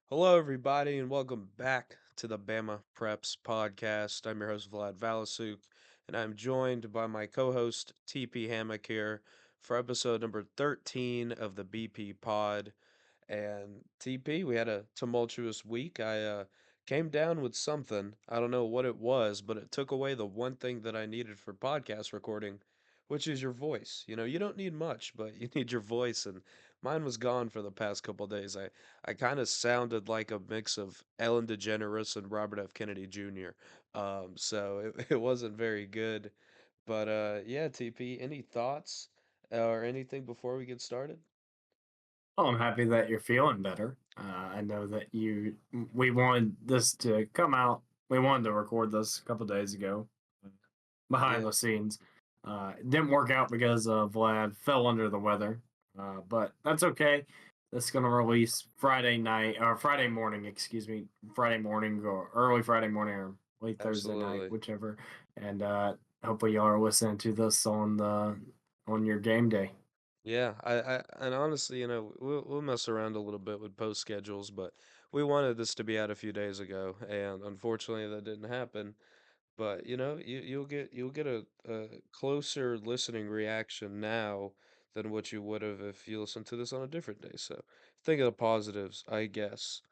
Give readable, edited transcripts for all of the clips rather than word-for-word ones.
Hello, everybody, and welcome back to the BamaPreps podcast. I'm your host, Vlad Valasuk, and I'm joined by my co host, TP Hammock here for episode number 13 of the BP pod. And TP, we had a tumultuous week. I came down with something. I don't know what it was, but it took away the one thing that I needed for podcast recording, which is your voice. You don't need much, but you need your voice, and mine was gone for the past couple days. I kind of sounded like a mix of Ellen DeGeneres and Robert F. Kennedy Jr. So it wasn't very good. But yeah, TP, any thoughts or anything before we get started? Oh, I'm happy that you're feeling better. I know that we wanted this to come out. We wanted to record this a couple days ago, behind Yeah. the scenes. It didn't work out because Vlad fell under the weather, but that's okay. That's gonna release Friday night or Friday morning, excuse me, Friday morning or early Friday morning or late Thursday night, Absolutely. whichever. And hopefully y'all are listening to this on your game day. Yeah, and honestly, we'll mess around a little bit with post schedules, but we wanted this to be out a few days ago, and unfortunately that didn't happen. But you'll get a closer listening reaction now than what you would have if you listened to this on a different day. So think of the positives, I guess.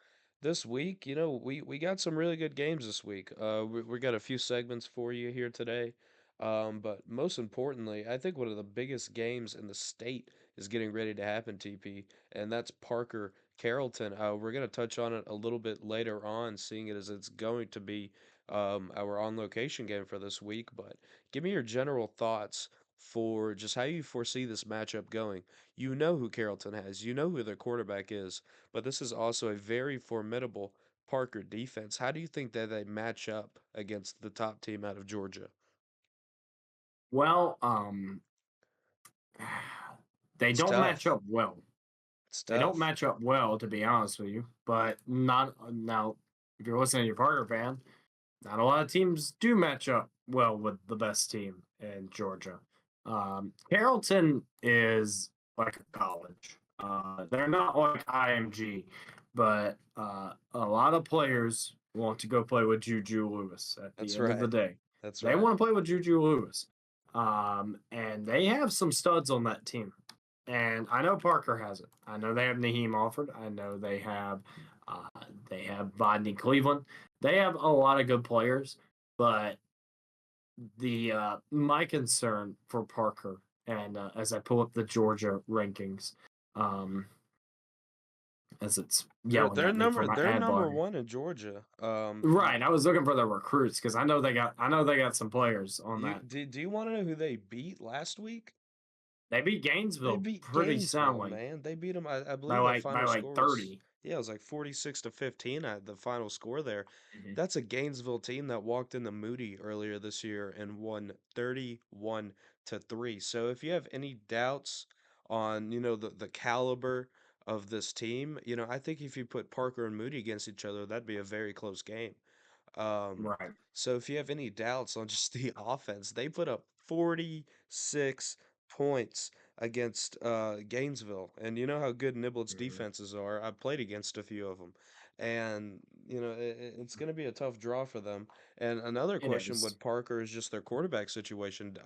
This week, we got some really good games this week. We got a few segments for you here today. But most importantly, I think one of the biggest games in the state is getting ready to happen, TP, and that's Parker Carrollton. We're going to touch on it a little bit later on, seeing it as it's going to be our on location game for this week. But give me your general thoughts for just how you foresee this matchup going. You know who Carrollton has, you know who their quarterback is, but this is also a very formidable Parker defense. How do you think that they match up against the top team out of Georgia? Well, they It's don't match tough. up well. It's They don't tough. match up well, to be honest with you. But not now. If you're listening to your Parker fan, not a lot of teams do match up well with the best team in Georgia. Carrollton is like a college. They're not like IMG, but a lot of players want to go play with Juju Lewis at the That's end of the right. day. That's They right. want to play with Juju Lewis. And they have some studs on that team. And I know Parker has it. I know they have Naheem Alford. I know uh, they have Rodney Cleveland. They have a lot of good players, but the my concern for Parker, and as I pull up the Georgia rankings, um, as it's They're yelling they're at me for number my they're ad number blocker. one in Georgia. Right, I was looking for the recruits because I know they got some players on You that. do you want to know who they beat last week? They beat They Gainesville beat pretty Gainesville, soundly man. They beat them. I by believe that like final score was, 30. yeah, it was like 46-15 at the final score there. Mhm. That's a Gainesville team that walked into Moody earlier this year and won 31-3. So if you have any doubts on, the caliber of this team, I think if you put Parker and Moody against each other, that'd be a very close game. Um, Right. so if you have any doubts on just the offense, they put up 46 points against Gainesville, and you know how good Niblett's Mhm. defenses are. I've played against a few of them, and it's going to be a tough draw for them. And another It question is. with Parker is just their quarterback situation.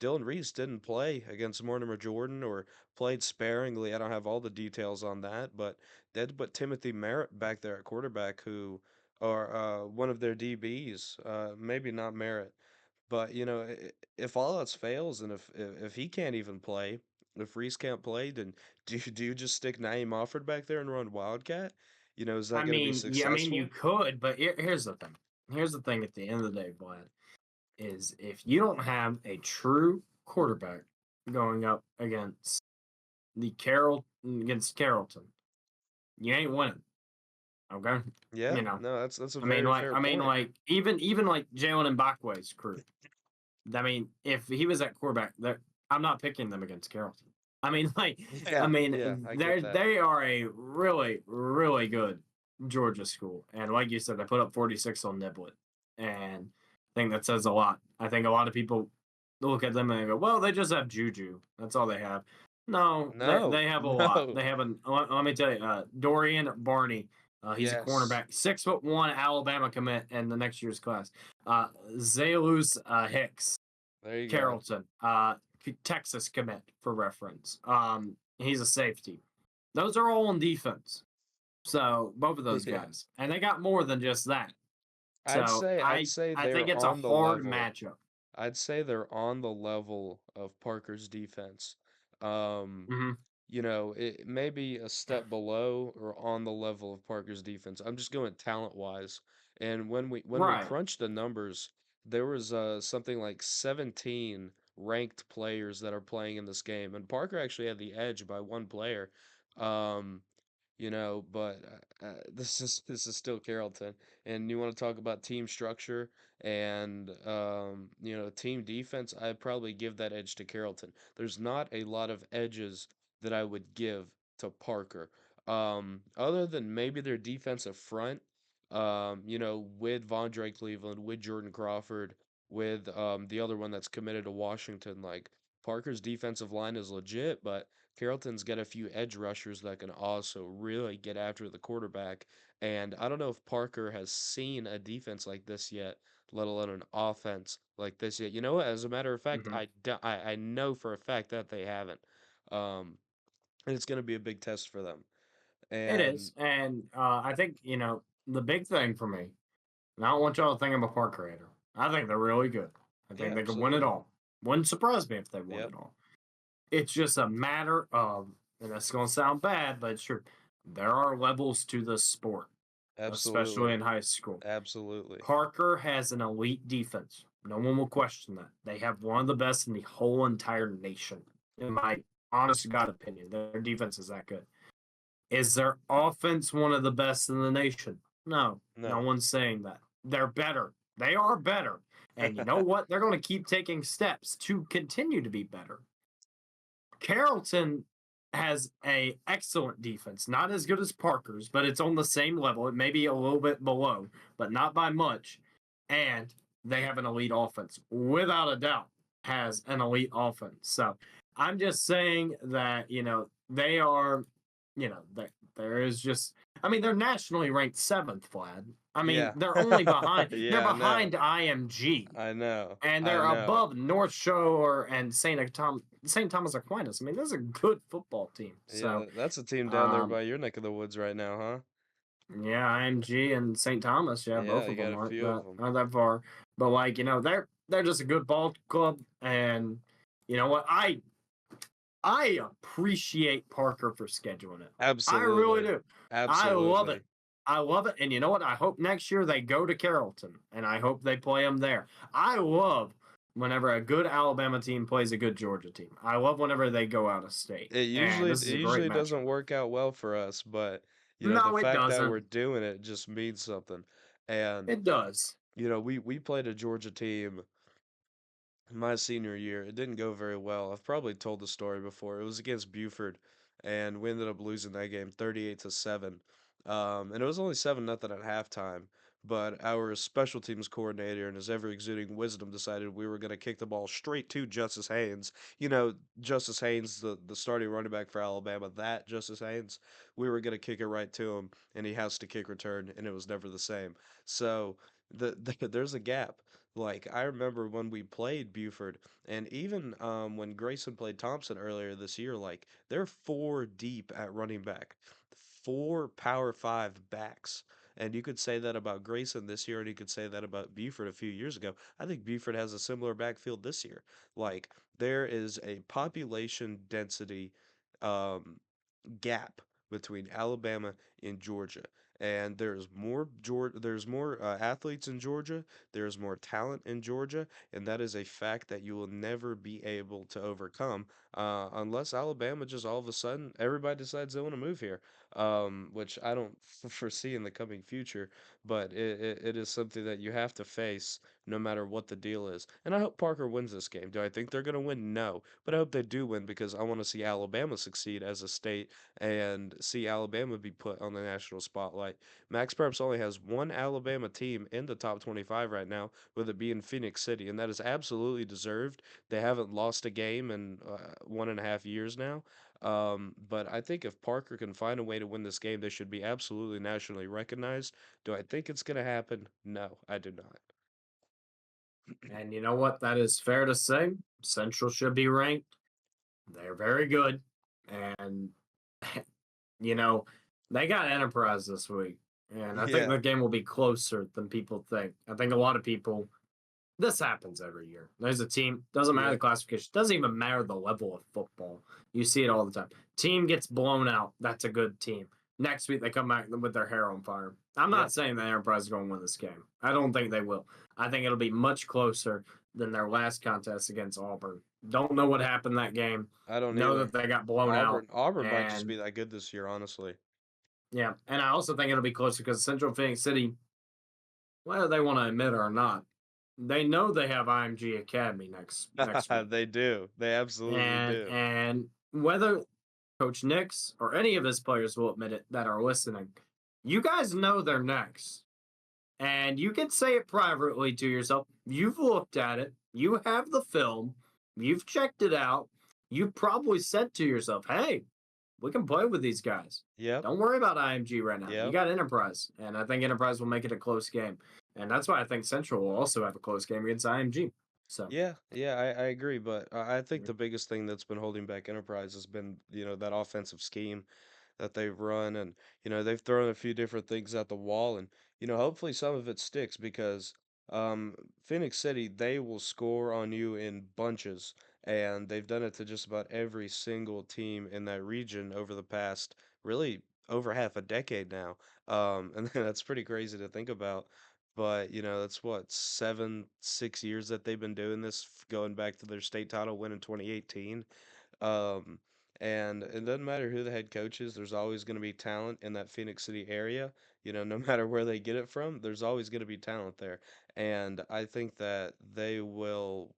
Dylan Reese didn't play against Mortimer Jordan or played sparingly. I don't have all the details on that, but they had to put Timothy Merritt back there at quarterback, who or one of their DBs, maybe not Merritt, but if all else fails and if he can't even play, if Reese can't play, then do you just stick Naeem Offord back there and run Wildcat? Is that going to be I mean, you successful? could, but here's the thing. Here's the thing. At the end of the day, Vlad, is if you don't have a true quarterback going up against Carrollton, you ain't winning. Okay, Yeah, you know. no, that's a very fair point. Even like Jalen Mbakwe's crew. I mean, if he was at quarterback, I'm not picking them against Carrollton. I mean, Yeah, yeah, I get that. they are a really good Georgia school, and like you said, they put up 46 on Niblett, and I think that says a lot. I think a lot of people look at them and they go, "Well, they just have Juju. That's all they have." No, No, they have a lot. no. They have let me tell you, Dorian Barney. He's a Yes. cornerback, 6'1", Alabama commit in the next year's class. Zalus Hicks, There you go. Carrollton, Texas commit for reference. He's a safety. Those are all on defense. So both of those Yeah. guys, and they got more than just that. I'd So say I'd I say I think they're it's a on the hard level. matchup. I'd say they're on the level of Parker's defense. Um, Hmm. it may be a step below or on the level of Parker's defense. I'm just going talent wise. And when we Right. crunched the numbers, there was something like 17 ranked players that are playing in this game, and Parker actually had the edge by one player. Um, but this is still Carrollton, and you want to talk about team structure and team defense. I'd probably give that edge to Carrollton. There's not a lot of edges that I would give to Parker, other than maybe their defensive front. With Vondre Cleveland, with Jordan Crawford, with the other one that's committed to Washington. Like Parker's defensive line is legit, but Carrollton's got a few edge rushers that can also really get after the quarterback. And I don't know if Parker has seen a defense like this yet, let alone an offense like this yet. You know what? As a matter of fact, Hmm. I know for a fact that they haven't. Um, and it's going to be a big test for them. It And is, and I think the big thing for me. And I don't want y'all to think I'm a Parker hater. I think they're really good. I yeah, think they could win it absolutely. all. Wouldn't surprise me if they won Yep, it all. It's just a matter of, and that's going to sound bad, but it's true. There are levels to the sport, especially absolutely. in high school. Absolutely. Parker has an elite defense. No one will question that. They have one of the best in the whole entire nation, in my honest to God opinion. Their defense is that good. Is their offense one of the best in the nation? No, no No. one's saying that. They're better. They are better. And you know what? They're going to keep taking steps to continue to be better. Carrollton has a excellent defense, not as good as Parker's, but it's on the same level. It may be a little bit below, but not by much. And they have an elite offense, without a doubt, has an elite offense. So I'm just saying that they are, that there is just. I mean, they're nationally ranked seventh, Vlad. I mean, Yeah. they're only behind. They're Yeah, I know. behind IMG I know. and I they're know. above North Shore and St. Thomas Aquinas. I mean, this is a good football team. Yeah, So, that's a team down there um, by your neck of the woods right now, huh? yeah, IMG and St. Thomas, yeah, Yeah, both you of got them a few of them. aren't that far. But like they're just a good ball club, and you know what I appreciate Parker for scheduling it. I really Absolutely. do. I love it. Absolutely. I love it. And you know what? I hope next year they go to Carrollton and I hope they play them there. I love whenever a good Alabama team plays a good Georgia team. I love whenever they go out of state. It And usually this it is a great usually matchup. doesn't work out well for us, but the No, it fact that we're doesn't. doing it just means something. And It does. we played a Georgia team my senior year. It didn't go very well. I've probably told the story before. It was against Buford, and we ended up losing that game 38-7. And it was only 7-0 at halftime. But our special teams coordinator, and his ever exuding wisdom, decided we were going to kick the ball straight to Justice Haynes. Justice Haynes, the starting running back for Alabama, that Justice Haynes, we were going to kick it right to him, and he has to kick return, and it was never the same. So there's a gap. Like I remember when we played Buford, and even when Grayson played Thompson earlier this year, like they're four deep at running back, four Power Five backs. And you could say that about Grayson this year, and you could say that about Buford a few years ago. I think Buford has a similar backfield this year. Like there is a population density um, gap between Alabama and Georgia. And there's more athletes in Georgia, there's more talent in Georgia, and that is a fact that you will never be able to overcome unless Alabama just all of a sudden everybody decides they want to move here, which I don't foresee in the coming future, but it is something that you have to face no matter what the deal is. And I hope Parker wins this game. Do I think they're going to win? No. But I hope they do win because I want to see Alabama succeed as a state and see Alabama be put on the national spotlight. Max Preps only has one Alabama team in the top 25 right now, with it being Phoenix City, and that is absolutely deserved. They haven't lost a game in 1.5 years now. But I think if Parker can find a way to win this game, they should be absolutely nationally recognized. Do I think it's going to happen? No, I do not. And you know what? That is fair to say. Central should be ranked. They're very good. And, you know, they got Enterprise this week. And I think Yeah, the game will be closer than people think. I think a lot of people, this happens every year. There's a team, doesn't matter yeah. the classification, doesn't even matter the level of football. You see it all the time. Team gets blown out. That's a good team. Next week, they come back with their hair on fire. I'm Yeah, not saying the Enterprise is going to win this game. I don't think they will. I think it'll be much closer than their last contest against Auburn. Don't know what happened that game. I don't Know that either. they got blown out. Auburn might just And be that good this year, honestly. yeah, and I also think it'll be closer because Central Phoenix City, whether they want to admit it or not, they know they have IMG Academy next week. They do. They absolutely do. And whether Coach Nix or any of his players will admit it that are listening, you guys know they're next. And you can say it privately to yourself. You've looked at it, you have the film, you've checked it out. You probably said to yourself, hey, we can play with these guys. Yep, Don't worry about IMG right now. You yep. got Enterprise. And I think Enterprise will make it a close game. And that's why I think Central will also have a close game against IMG. So, Yeah, yeah, I agree, but I think the biggest thing that's been holding back Enterprise has been, that offensive scheme that they've run, and they've thrown a few different things at the wall, and hopefully some of it sticks because Phoenix City, they will score on you in bunches, and they've done it to just about every single team in that region over the past really over half a decade now. And that's pretty crazy to think about. But that's what 6 years that they've been doing this, going back to their state title win in 2018. Um, and it doesn't matter who the head coach is, there's always going to be talent in that Phoenix City area. No matter where they get it from, there's always going to be talent there. And I think that they will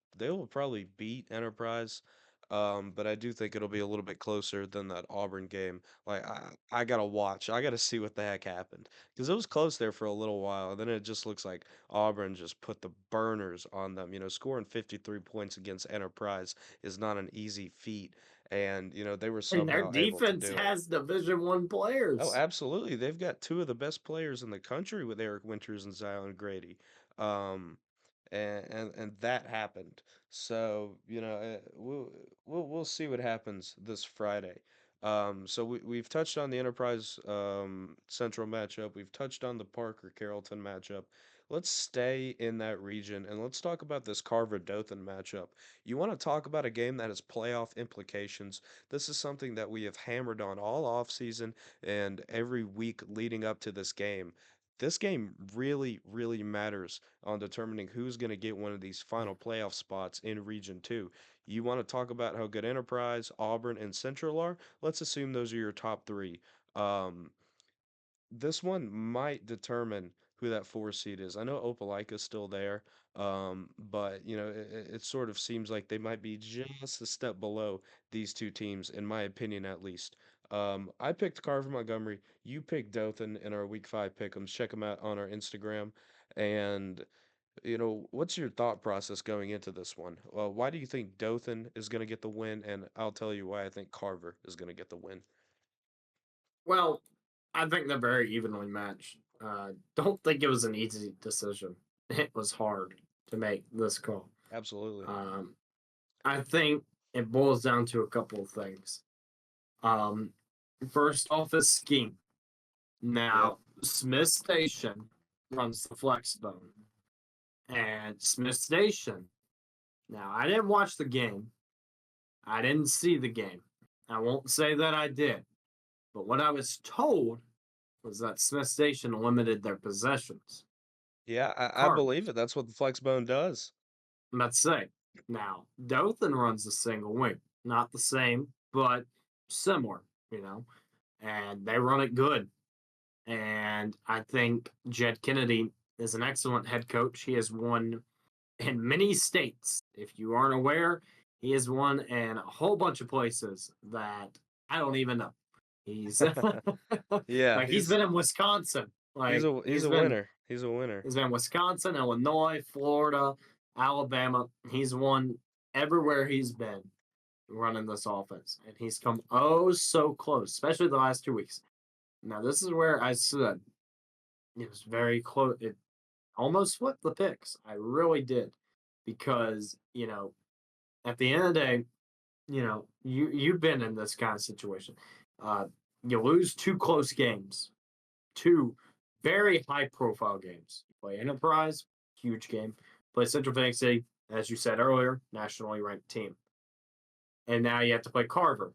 probably beat Enterprise. But I do think it'll be a little bit closer than that Auburn game. Like I gotta watch. I gotta see what the heck happened because it was close there for a little while, and then it just looks like Auburn just put the burners on them. Scoring 53 points against Enterprise is not an easy feat, and they were and their somehow able to defense do it. has Division 1 Oh, players. absolutely. They've got two of the best players in the country with Eric Winters and Zion Grady. Um, and that happened. So, we'll see what happens this Friday. So we've touched on the Enterprise Central matchup. We've touched on the Parker Carrollton matchup. Let's stay in that region and let's talk about this Carver Dothan matchup. You want to talk about a game that has playoff implications? This is something that we have hammered on all offseason and every week leading up to this game. This game really, really matters on determining who's going to get one of these final playoff spots in Region 2. You want to talk about how good Enterprise, Auburn, and Central are? Let's assume those are your top three. Um, this one might determine who that four seed is. I know Opelika's still there, but it sort of seems like they might be just a step below these two teams, in my opinion, at least. I picked Carver Montgomery. You picked Dothan in our Week 5 pick'ems. Check them out on our Instagram. And what's your thought process going into this one? Why do you think Dothan is going to get the win? And I'll tell you why I think Carver is going to get the win. Well, I think they're very evenly matched. Don't think it was an easy decision. It was hard to make this call. Absolutely. Um, I think it boils down to a couple of things. Um, First off is scheme. Yep. Now, Smith Station runs the flex bone. And Smith Station, now I didn't watch the game. I didn't see the game. I won't say that I did. But what I was told was that Smith Station limited their possessions. Yeah, I believe Cardinals. it. That's what the flex bone does. Let's say. Now, Dothan runs a single wing. Not the same, but similar, and they run it good. And I think Jed Kennedy is an excellent head coach. He has won in many states. If you aren't aware, he has won in a whole bunch of places that I don't even know. He's Yeah, like he's been in Wisconsin. he's Like a winner. He's a winner. he's been in Wisconsin, Illinois, Florida, Alabama. He's won everywhere he's been. running this offense, and he's come oh so close, especially the last 2 weeks. Now, this is where I said it was very close. It almost flipped the picks. I really did, because at the end of the day, you've been in this kind of situation. Uh, you lose two close games, two very high profile games. You play Enterprise, huge game. Play Central Phoenix City, as you said earlier, nationally ranked team. And now you have to play Carver.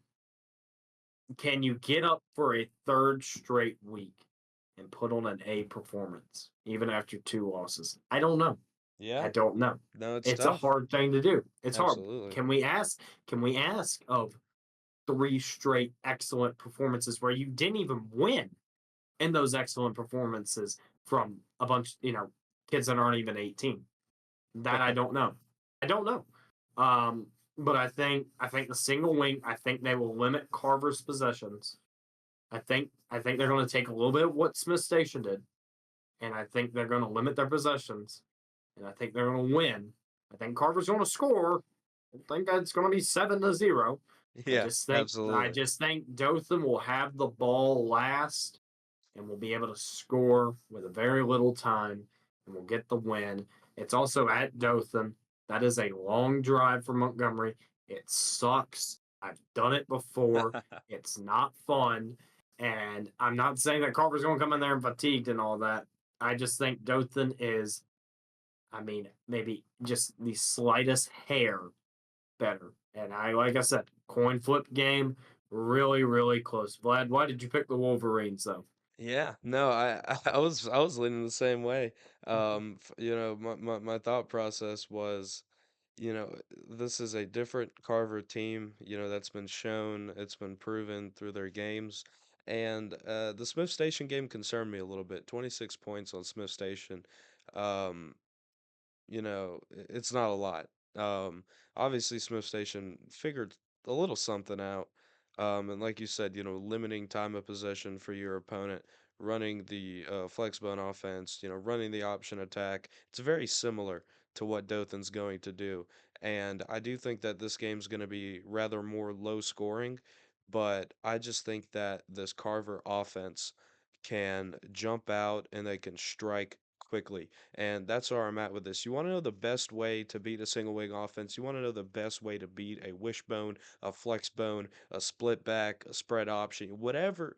Can you get up for a third straight week and put on an A performance, even after two losses? I don't know. I Yeah. don't know. No, it's It's a tough. hard thing to do. It's hard. Absolutely. Can we ask? Can we ask of three straight excellent performances where you didn't even win in those excellent performances from a bunch, kids that aren't even 18? That I don't know. I don't know. But I think the single wing. I think they will limit Carver's possessions. I think they're going to take a little bit of what Smith Station did, and I think they're going to limit their possessions, and I think they're going to win. I think Carver's going to score. I think it's going to be 7-0. I Yeah, just think I absolutely. just think Dothan will have the ball last and will be able to score with a very little time and will get the win. It's also at Dothan. That is a long drive from Montgomery. It sucks. I've done it before. It's not fun. And I'm not saying that Carver's going to come in there and fatigued and all that. I just think Dothan is, I mean, maybe just the slightest hair better. And like I said, coin flip game, really, really close. Vlad, why did you pick the Wolverines though? Yeah, no, I was leaning the same way. My thought process was, this is a different Carver team, that's been shown, it's been proven through their games. And the Smith Station game concerned me a little bit. 26 points on Smith Station. Um, it's not a lot. Um, Obviously, Smith Station figured a little something out. And like you said, limiting time of possession for your opponent, running the flex bone offense, running the option attack. It's very similar to what Dothan's going to do. And I do think that this game's going to be rather more low scoring, but I just think that this Carver offense can jump out and they can strike quickly. And that's where I'm at with this. You want to know the best way to beat a single wing offense? You want to know the best way to beat a wishbone, a flex bone, a split back, a spread option, whatever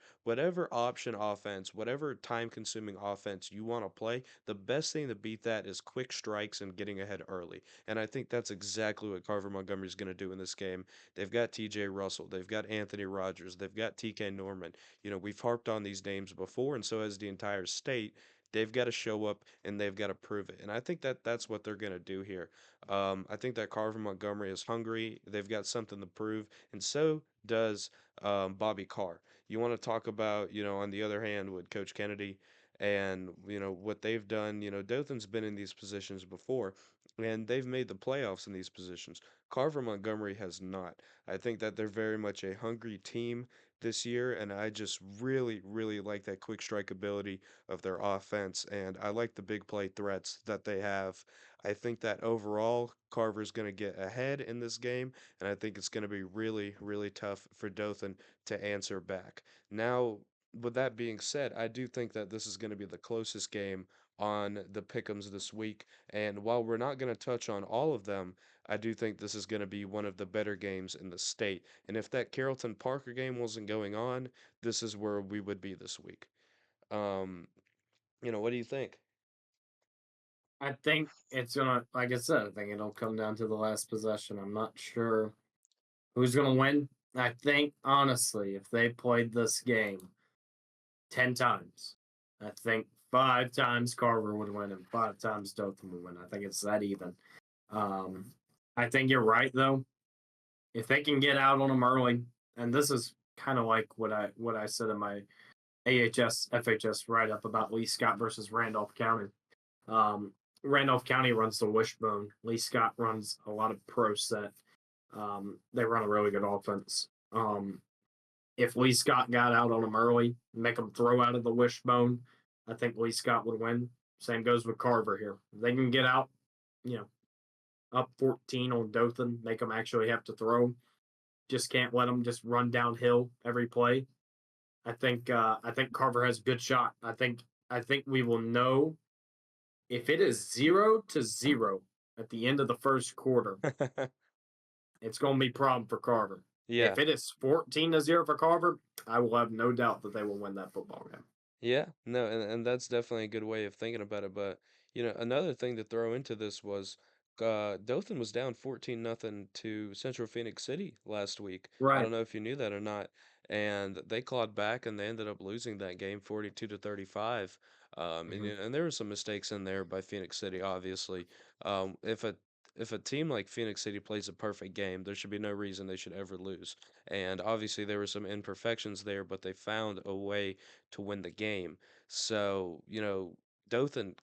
option offense, whatever time consuming offense you want to play, the best thing to beat that is quick strikes and getting ahead early. And I think that's exactly what Carver Montgomery is going to do in this game. They've got TJ Russell, they've got Anthony Rogers, they've got TK Norman. We've harped on these names before, and so has the entire state. They've got to show up and they've got to prove it. And I think that that's what they're going to do here. I think that Carver Montgomery is hungry. They've got something to prove, and so does Bobby Carr. You want to talk about, on the other hand, with Coach Kennedy and, what they've done. Dothan's been in these positions before, and they've made the playoffs in these positions. Carver Montgomery has not. I think that they're very much a hungry team this year, and I just really, really like that quick strike ability of their offense, and I like the big play threats that they have. I think that overall, Carver's going to get ahead in this game, and I think it's going to be really, really tough for Dothan to answer back. Now, with that being said, I do think that this is going to be the closest game on the pick'ems this week, and while we're not going to touch on all of them, I do think this is going to be one of the better games in the state. And if that Carrollton Parker game wasn't going on, this is where we would be this week. Um, what do you think? I think it's gonna, like I said, I think it'll come down to the last possession. I'm not sure who's gonna win. I think honestly, if they played this game 10 times, I think 5 times Carver would win and 5 times Dothan would win. I think it's that even. Um, I think you're right though. If they can get out on them early, and this is kind of like what I said in my AHS FHS write up about Lee Scott versus Randolph County. Um, Randolph County runs the wishbone. Lee Scott runs a lot of pro set. They run a really good offense. If Lee Scott got out on them early, make them throw out of the wishbone, I think Lee Scott would win. Same goes with Carver here. If they can get out, you know, up 14 on Dothan, make them actually have to throw. just can't let them just run downhill every play. I think Carver has a good shot. I think we will know if it is 0-0 at the end of the first quarter. It's going to be a problem for Carver. Yeah. If it is 14-0 for Carver, I will have no doubt that they will win that football game. Yeah, no, and that's definitely a good way of thinking about it. But another thing to throw into this was Dothan was down 14-0 to Central Phoenix City last week. I Right. don't know if you knew that or not. And they clawed back and they ended up losing that game 42-35. And, Mhm. and there were some mistakes in there by Phoenix City, obviously. If a team like Phoenix City plays a perfect game, there should be no reason they should ever lose. And obviously there were some imperfections there, but they found a way to win the game. So, Dothan,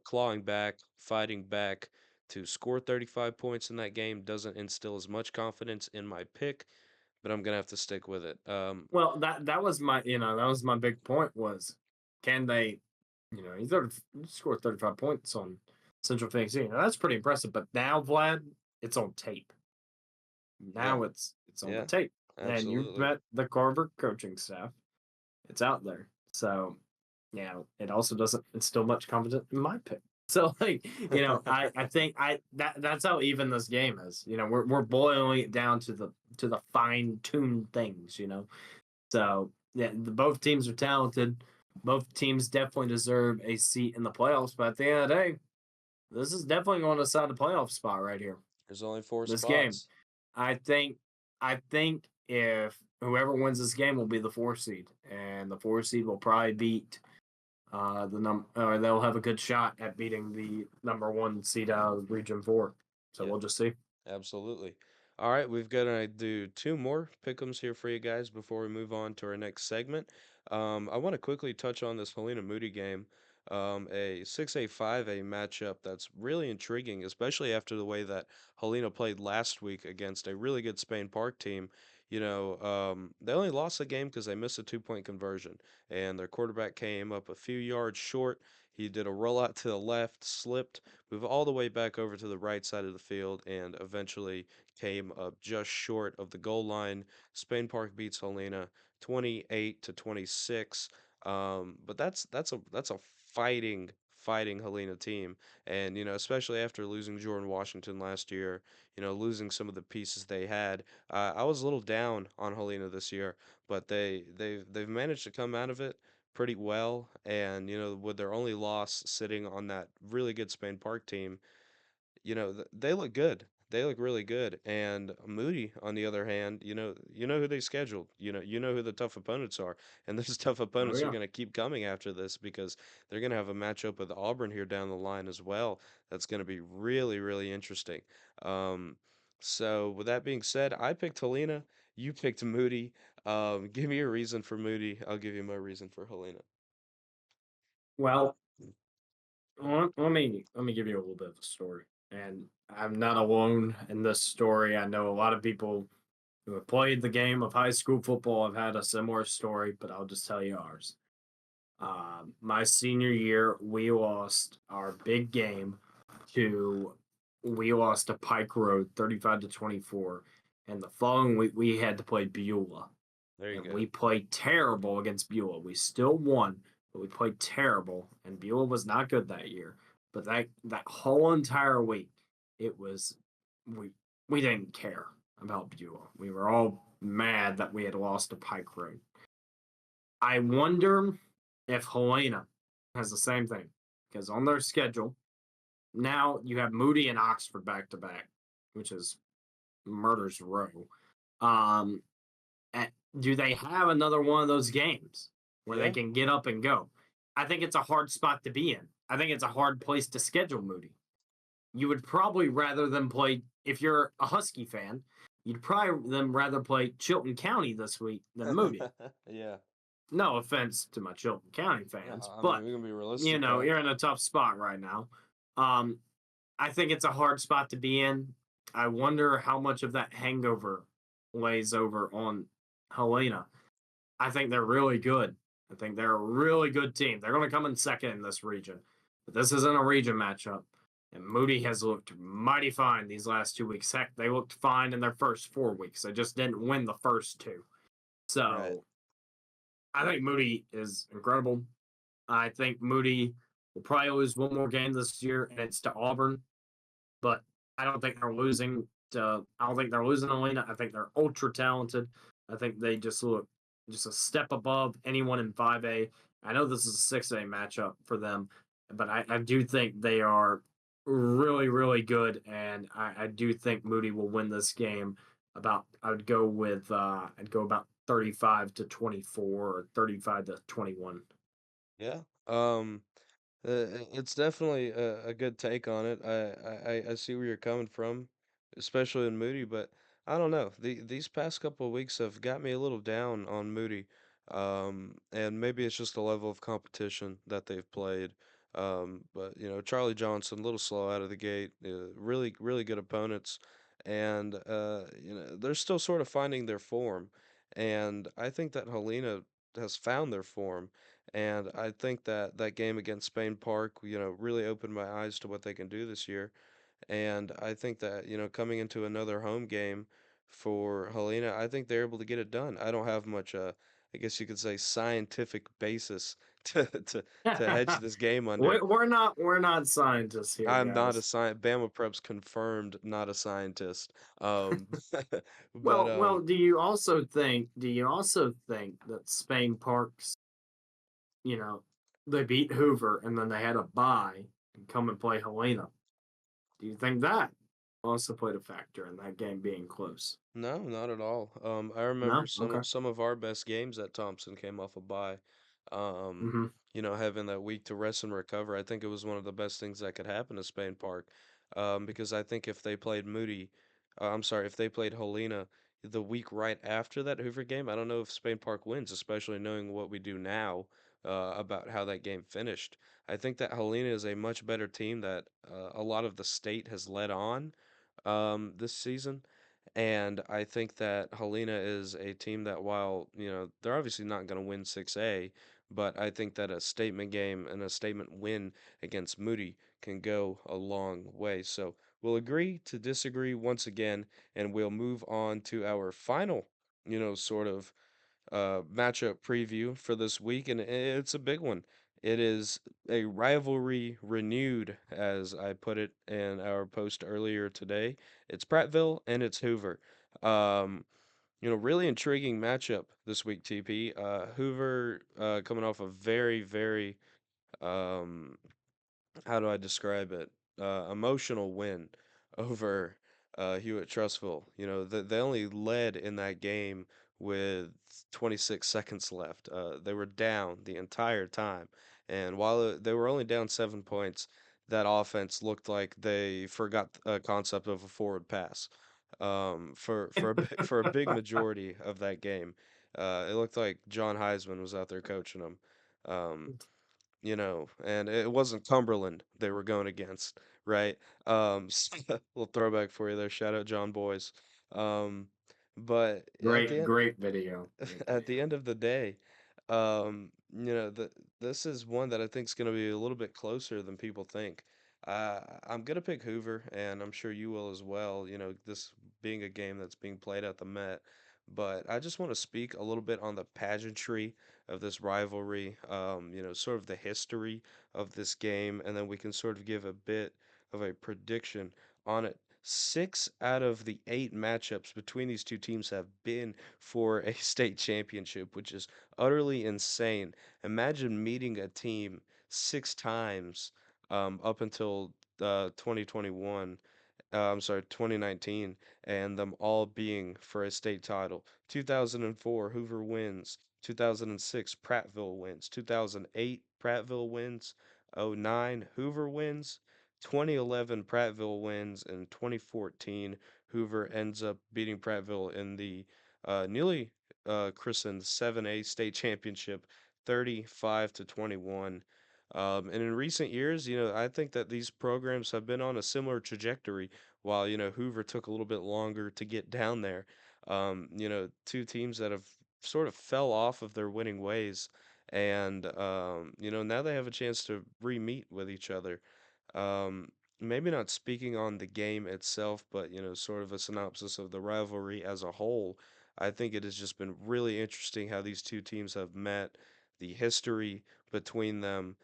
clawing back, fighting back to score 35 points in that game doesn't instill as much confidence in my pick, but I'm gonna have to stick with it. Well, that was my that was my big point was can they he scored 35 points on Central Phoenix. That's pretty impressive. But now, Vlad, it's on tape. Yeah, Now it's on the yeah, tape, and you've absolutely. met the Carver coaching staff. It's out there. So yeah, it also doesn't instill much confidence in my pick. So like, I think that's how even this game is. We're boiling it down to the fine tuned things. So yeah, both teams are talented. Both teams definitely deserve a seat in the playoffs. But at the end of the day, this is definitely going to decide the playoff spot right here. There's only four This game, spots. I think, I think if whoever wins this game will be the 4 seed, and the 4 seed will probably beat or they'll have a good shot at beating the number 1 seed out of Region 4. So Yeah. we'll just see. Absolutely. All right, we've got to do two more pick'ems here for you guys before we move on to our next segment. I want to quickly touch on this Helena Moody game, a 6A 5A matchup that's really intriguing, especially after the way that Helena played last week against a really good Spain Park team. They only lost the game because they missed a 2-point conversion, and their quarterback came up a few yards short. He did a rollout to the left, slipped, moved all the way back over to the right side of the field, and eventually came up just short of the goal line. Spain Park beats Helena 28-26. But that's a fighting Helena team, and especially after losing Jordan Washington last year, losing some of the pieces they had. I was a little down on Helena this year, but they've managed to come out of it pretty well. And with their only loss sitting on that really good Spain Park team, they look good. They look really good. And Moody, on the other hand, you know who they scheduled. You know who the tough opponents are, and those tough Oh opponents are yeah. going to keep coming after this because they're going to have a matchup with Auburn here down the line as well. That's going to be really, really interesting. Um, so with that being said, I picked Helena. You picked Moody. Give me a reason for Moody. I'll give you my reason for Helena. Well, let me give you a little bit of a story. And I'm not alone in this story. I know a lot of people who have played the game of high school football have had a similar story, but I'll just tell you ours. My senior year, to we lost to Pike Road 35-24. And the following week we had to play Beulah. There you And go. we played terrible against Beulah. We still won, but we played terrible. And Beulah was not good that year. But that whole entire week, it was we we didn't care about Beulah. We were all mad that we had lost to Pike Road. I wonder if Helena has the same thing because on their schedule now you have Moody and Oxford back to back, which is murder's row. Um, do they have another one of those games where they Yeah. can get up and go? I think it's a hard spot to be in. I think it's a hard place to schedule Moody. You would probably rather them play if you're a Husky fan. You'd probably them rather play Chilton County this week than Moody. Yeah. No offense to my Chilton County Yeah. fans, I mean, but we're gonna be realistic, though. you're in a tough spot right now. Um, I think it's a hard spot to be in. I wonder how much of that hangover lays over on Helena. I think they're really good. I think they're a really good team. They're going to come in second in this region. But this isn't a region matchup. And Moody has looked mighty fine these last 2 weeks. Heck, they looked fine in their first 4 weeks. They just didn't win the first two. Right. So I think Moody is incredible. I think Moody will probably lose one more game this year, and it's to Auburn. But I don't think they're losing to. I don't think they're losing to Lena. I think they're ultra talented. I think they just look just a step above anyone in 5A. I know this is a 6A matchup for them, but I do think they are really, really good, and I do think Moody will win this game. About I would go with I'd go about 35-24 or 35-21. Yeah. It's definitely a good take on it. I see where you're coming from, especially in Moody, but I don't know. These past couple of weeks have got me a little down on Moody. And maybe it's just the level of competition that they've played. But Charlie Johnson, a little slow out of the gate. Really, really good opponents, and they're still sort of finding their form. And I think that Helena has found their form. And I think that that game against Spain Park, really opened my eyes to what they can do this year. And I think that, coming into another home game for Helena, I think they're able to get it done. I don't have much, I guess you could say, scientific basis to hedge this game under. We're not scientists here, I'm not a guys. science, Bama Preps confirmed, not a scientist. Um, but Well, do you also think that Spain Parks, you know, they beat Hoover and then they had a bye and come and play Helena? Do you think that also played a factor in that game being close? No, not at all. I remember No? some Okay. some of our best games at Thompson came off a bye. Um, Mm-hmm. Having that week to rest and recover, I think it was one of the best things that could happen to Spain Park. Because I think if they played I'm sorry, if they played Helena the week right after that Hoover game, I don't know if Spain Park wins, especially knowing what we do now, about how that game finished. I think that Helena is a much better team that a lot of the state has led on this season. And I think that Helena is a team that, while, they're obviously not going to win 6A, but I think that a statement game and a statement win against Moody can go a long way. So we'll agree to disagree once again, and we'll move on to our final, sort of matchup preview for this week, and it's a big one. It is a rivalry renewed, as I put it in our post earlier today. It's Prattville and it's Hoover. Um, really intriguing matchup this week, TP. Hoover coming off a very, very um, how do I describe it? Emotional win over Hewitt Trustville. They only led in that game with 26 seconds left. They were down the entire time, and while they were only down 7 points, that offense looked like they forgot a concept of a forward pass. For a big majority of that game, it looked like John Heisman was out there coaching them. Um, and it wasn't Cumberland they were going against, right? Little throwback for you there. Shout out John Boys. Um, but at the Great, end, great video. Great at the video. end of the day, this is one that I think is going to be a little bit closer than people think. I'm going to pick Hoover, and I'm sure you will as well. This being a game that's being played at the Met. But I just want to speak a little bit on the pageantry of this rivalry, sort of the history of this game, and then we can sort of give a bit of a prediction on it. 6 out of the 8 matchups between these two teams have been for a state championship, which is utterly insane. Imagine meeting a team 6 times up until 2021. I'm sorry, 2019, and them all being for a state title. 2004, Hoover wins. 2006, Prattville wins. 2008, Prattville wins. '09, Hoover wins. 2011, Prattville wins. And 2014, Hoover ends up beating Prattville in the newly christened 7A state championship, 35-21. And in recent years, I think that these programs have been on a similar trajectory, while, Hoover took a little bit longer to get down there. Two teams that have sort of fell off of their winning ways, and now they have a chance to re-meet with each other. Um, maybe not speaking on the game itself, but sort of a synopsis of the rivalry as a whole. I think it has just been really interesting how these two teams have met, the history between them.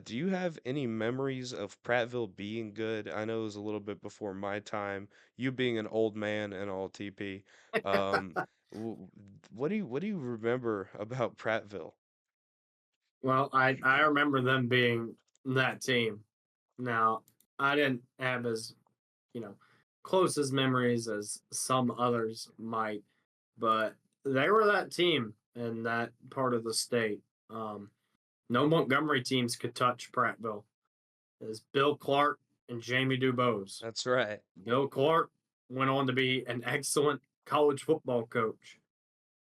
Do you have any memories of Prattville being good? I know it was a little bit before my time. You being an old man and all TP. Um, what do you remember about Prattville? Well, I remember them being that team. Now, I didn't have as, you know, close as memories as some others might, but they were that team in that part of the state. Um, no Montgomery teams could touch Prattville. Is Bill Clark and Jamie DuBose. That's right. Bill Clark went on to be an excellent college football coach,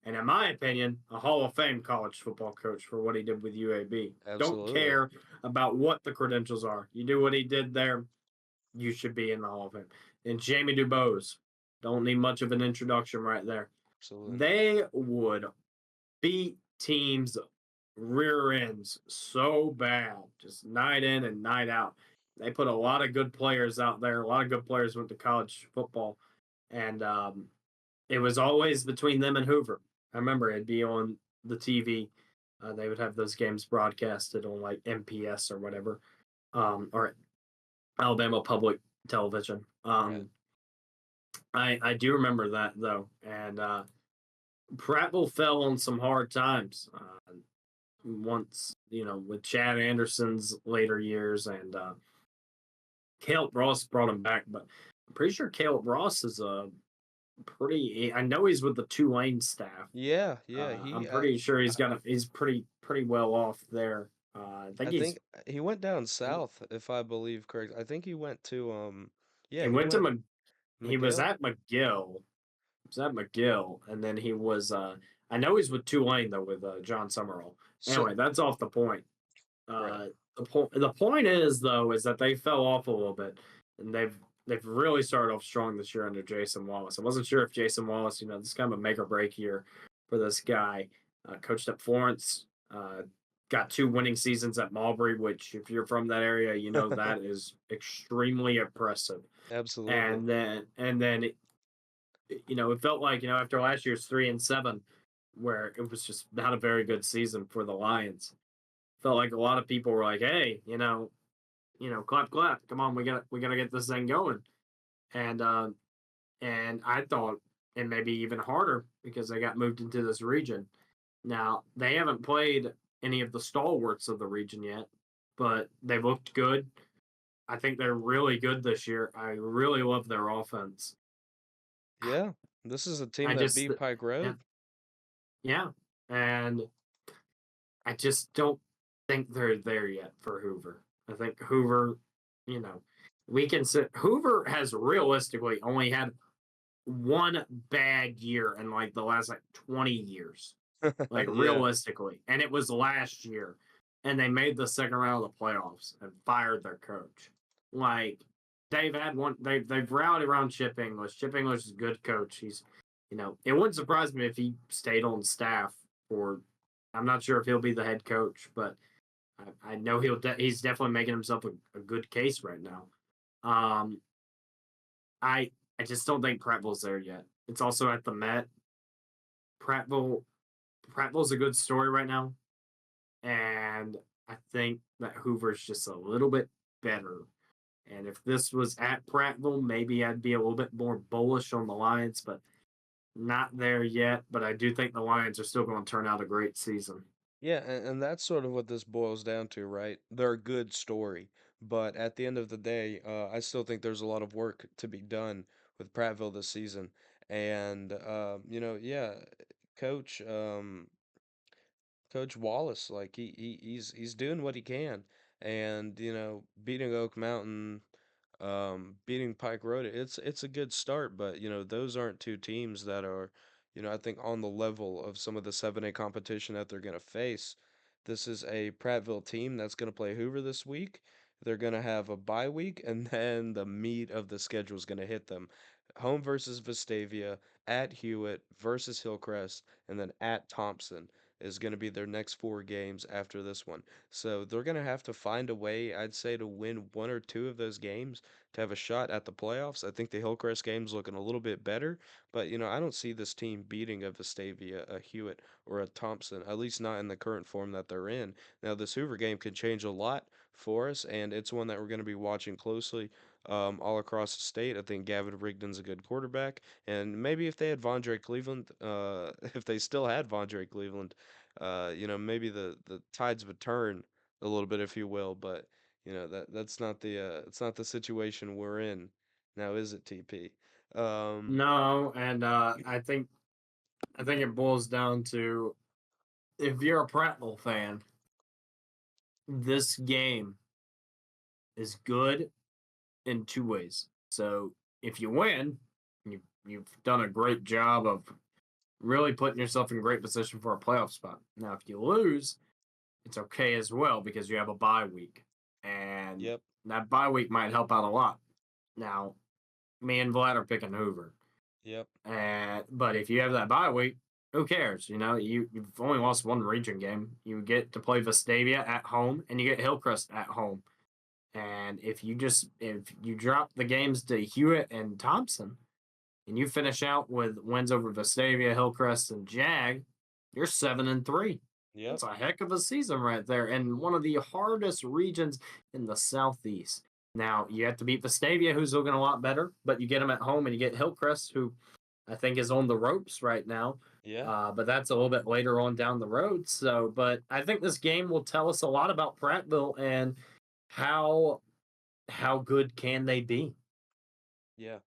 and in my opinion, a Hall of Fame college football coach for what he did with UAB. Don't Absolutely. care about what the credentials are. You do what he did there, you should be in the Hall of Fame. And Jamie DuBose, don't need much of an introduction right there. Absolutely. They would beat teams' rear ends so bad, just night in and night out. They put a lot of good players out there. A lot of good players went to college football, and it was always between them and Hoover. I remember it'd be on the TV. They would have those games broadcasted on like MPS or whatever, or Alabama Public Television. Right. I do remember that though, and Prattville fell on some hard times. Once with Chad Anderson's later years, and Caleb Ross brought him back, but I'm pretty sure Caleb Ross is a pretty. I know he's with the Tulane staff. Yeah, yeah, I'm pretty sure I he's pretty well off there. I think I think he went down south, if I believe correct. I think he went to yeah, he he went to went he was McGill. at McGill. He was at McGill, and then he was. I know he's with Tulane though with John Summerall. So Anyway, that's off the point. right. The point is though is that they fell off a little bit, and they've really started off strong this year under Jason Wallace. I wasn't sure if Jason Wallace, this is kind of a make or break year for this guy. Coached at Florence, got 2 winning seasons at Marbury, which if you're from that area, you know that is extremely impressive. Absolutely. And then it felt like after last year's 3-7, where it was just not a very good season for the Lions. Felt like a lot of people were like, "Hey, clap, clap, come on, we gotta get this thing going." And I thought it may be even harder because they got moved into this region. Now they haven't played any of the stalwarts of the region yet, but they've looked good. I think they're really good this year. I really love their offense. Yeah. This is a team I that just, beat Pike yeah, Road. yeah, and I just don't think they're there yet for Hoover. I think Hoover, you know, we can sit. Hoover has realistically only had one bad year in like the last like 20 years, like Yeah. realistically, and it was last year, and they made the second round of the playoffs and fired their coach. Like they've had one, they've rallied around Chip English. Chip English is a good coach. It wouldn't surprise me if he stayed on staff for. I'm not sure if he'll be the head coach, but I know he's definitely making himself a good case right now. Um, I I just don't think Prattville's there yet. It's also at the Met. Prattville Prattville's a good story right now, and I think that Hoover's just a little bit better. And if this was at Prattville, maybe I'd be a little bit more bullish on the Lions, but not there yet. But I do think the Lions are still going to turn out a great season. Yeah, and that's sort of what this boils down to, right? They're a good story, but at the end of the day, I still think there's a lot of work to be done with Prattville this season. And yeah, Coach Coach Wallace, like he's doing what he can, and beating Oak Mountain, beating Pike Road, it's a good start, but those aren't two teams that are, I think on the level of some of the 7A competition that they're gonna face. This is a Prattville team that's gonna play Hoover this week. They're gonna have a bye week, and then the meat of the schedule is gonna hit them. Home versus Vestavia, at Hewitt versus Hillcrest, and then at Thompson. is going to be their next four games after this one. So they're going to have to find a way, I'd say, to win one or two of those games to have a shot at the playoffs. I think the Hillcrest game's looking a little bit better, but I don't see this team beating a Vestavia, a Hewitt, or a Thompson, at least not in the current form that they're in. Now, this Hoover game could change a lot for us, and it's one that we're going to be watching closely all across the state. I think Gavin Rigdon's a good quarterback, and maybe if they had Vondre Cleveland, if they still had Vondre Cleveland, maybe the tides would turn a little bit, if you will. But that's not the it's not the situation we're in now, is it, TP? Um, No, and I think it boils down to if you're a Prattville fan, this game is good in two ways. So if you win, you've done a great job of really putting yourself in great position for a playoff spot. Now, if you lose, it's okay as well because you have a bye week, and yep, that bye week might help out a lot. Now, me and Vlad are picking Hoover, yep, and but if you have that bye week, who cares? You've only lost one region game. You get to play Vestavia at home, and you get Hillcrest at home. And if you drop the games to Hewitt and Thompson, and you finish out with wins over Vestavia, Hillcrest, and Jag, you're 7-3. yep, That's a heck of a season right there, and one of the hardest regions in the Southeast. Now you have to beat Vestavia, who's looking a lot better, but you get them at home, and you get Hillcrest, who I think is on the ropes right now. yeah, But that's a little bit later on down the road. So, but I think this game will tell us a lot about Prattville and how how good can they be. yeah.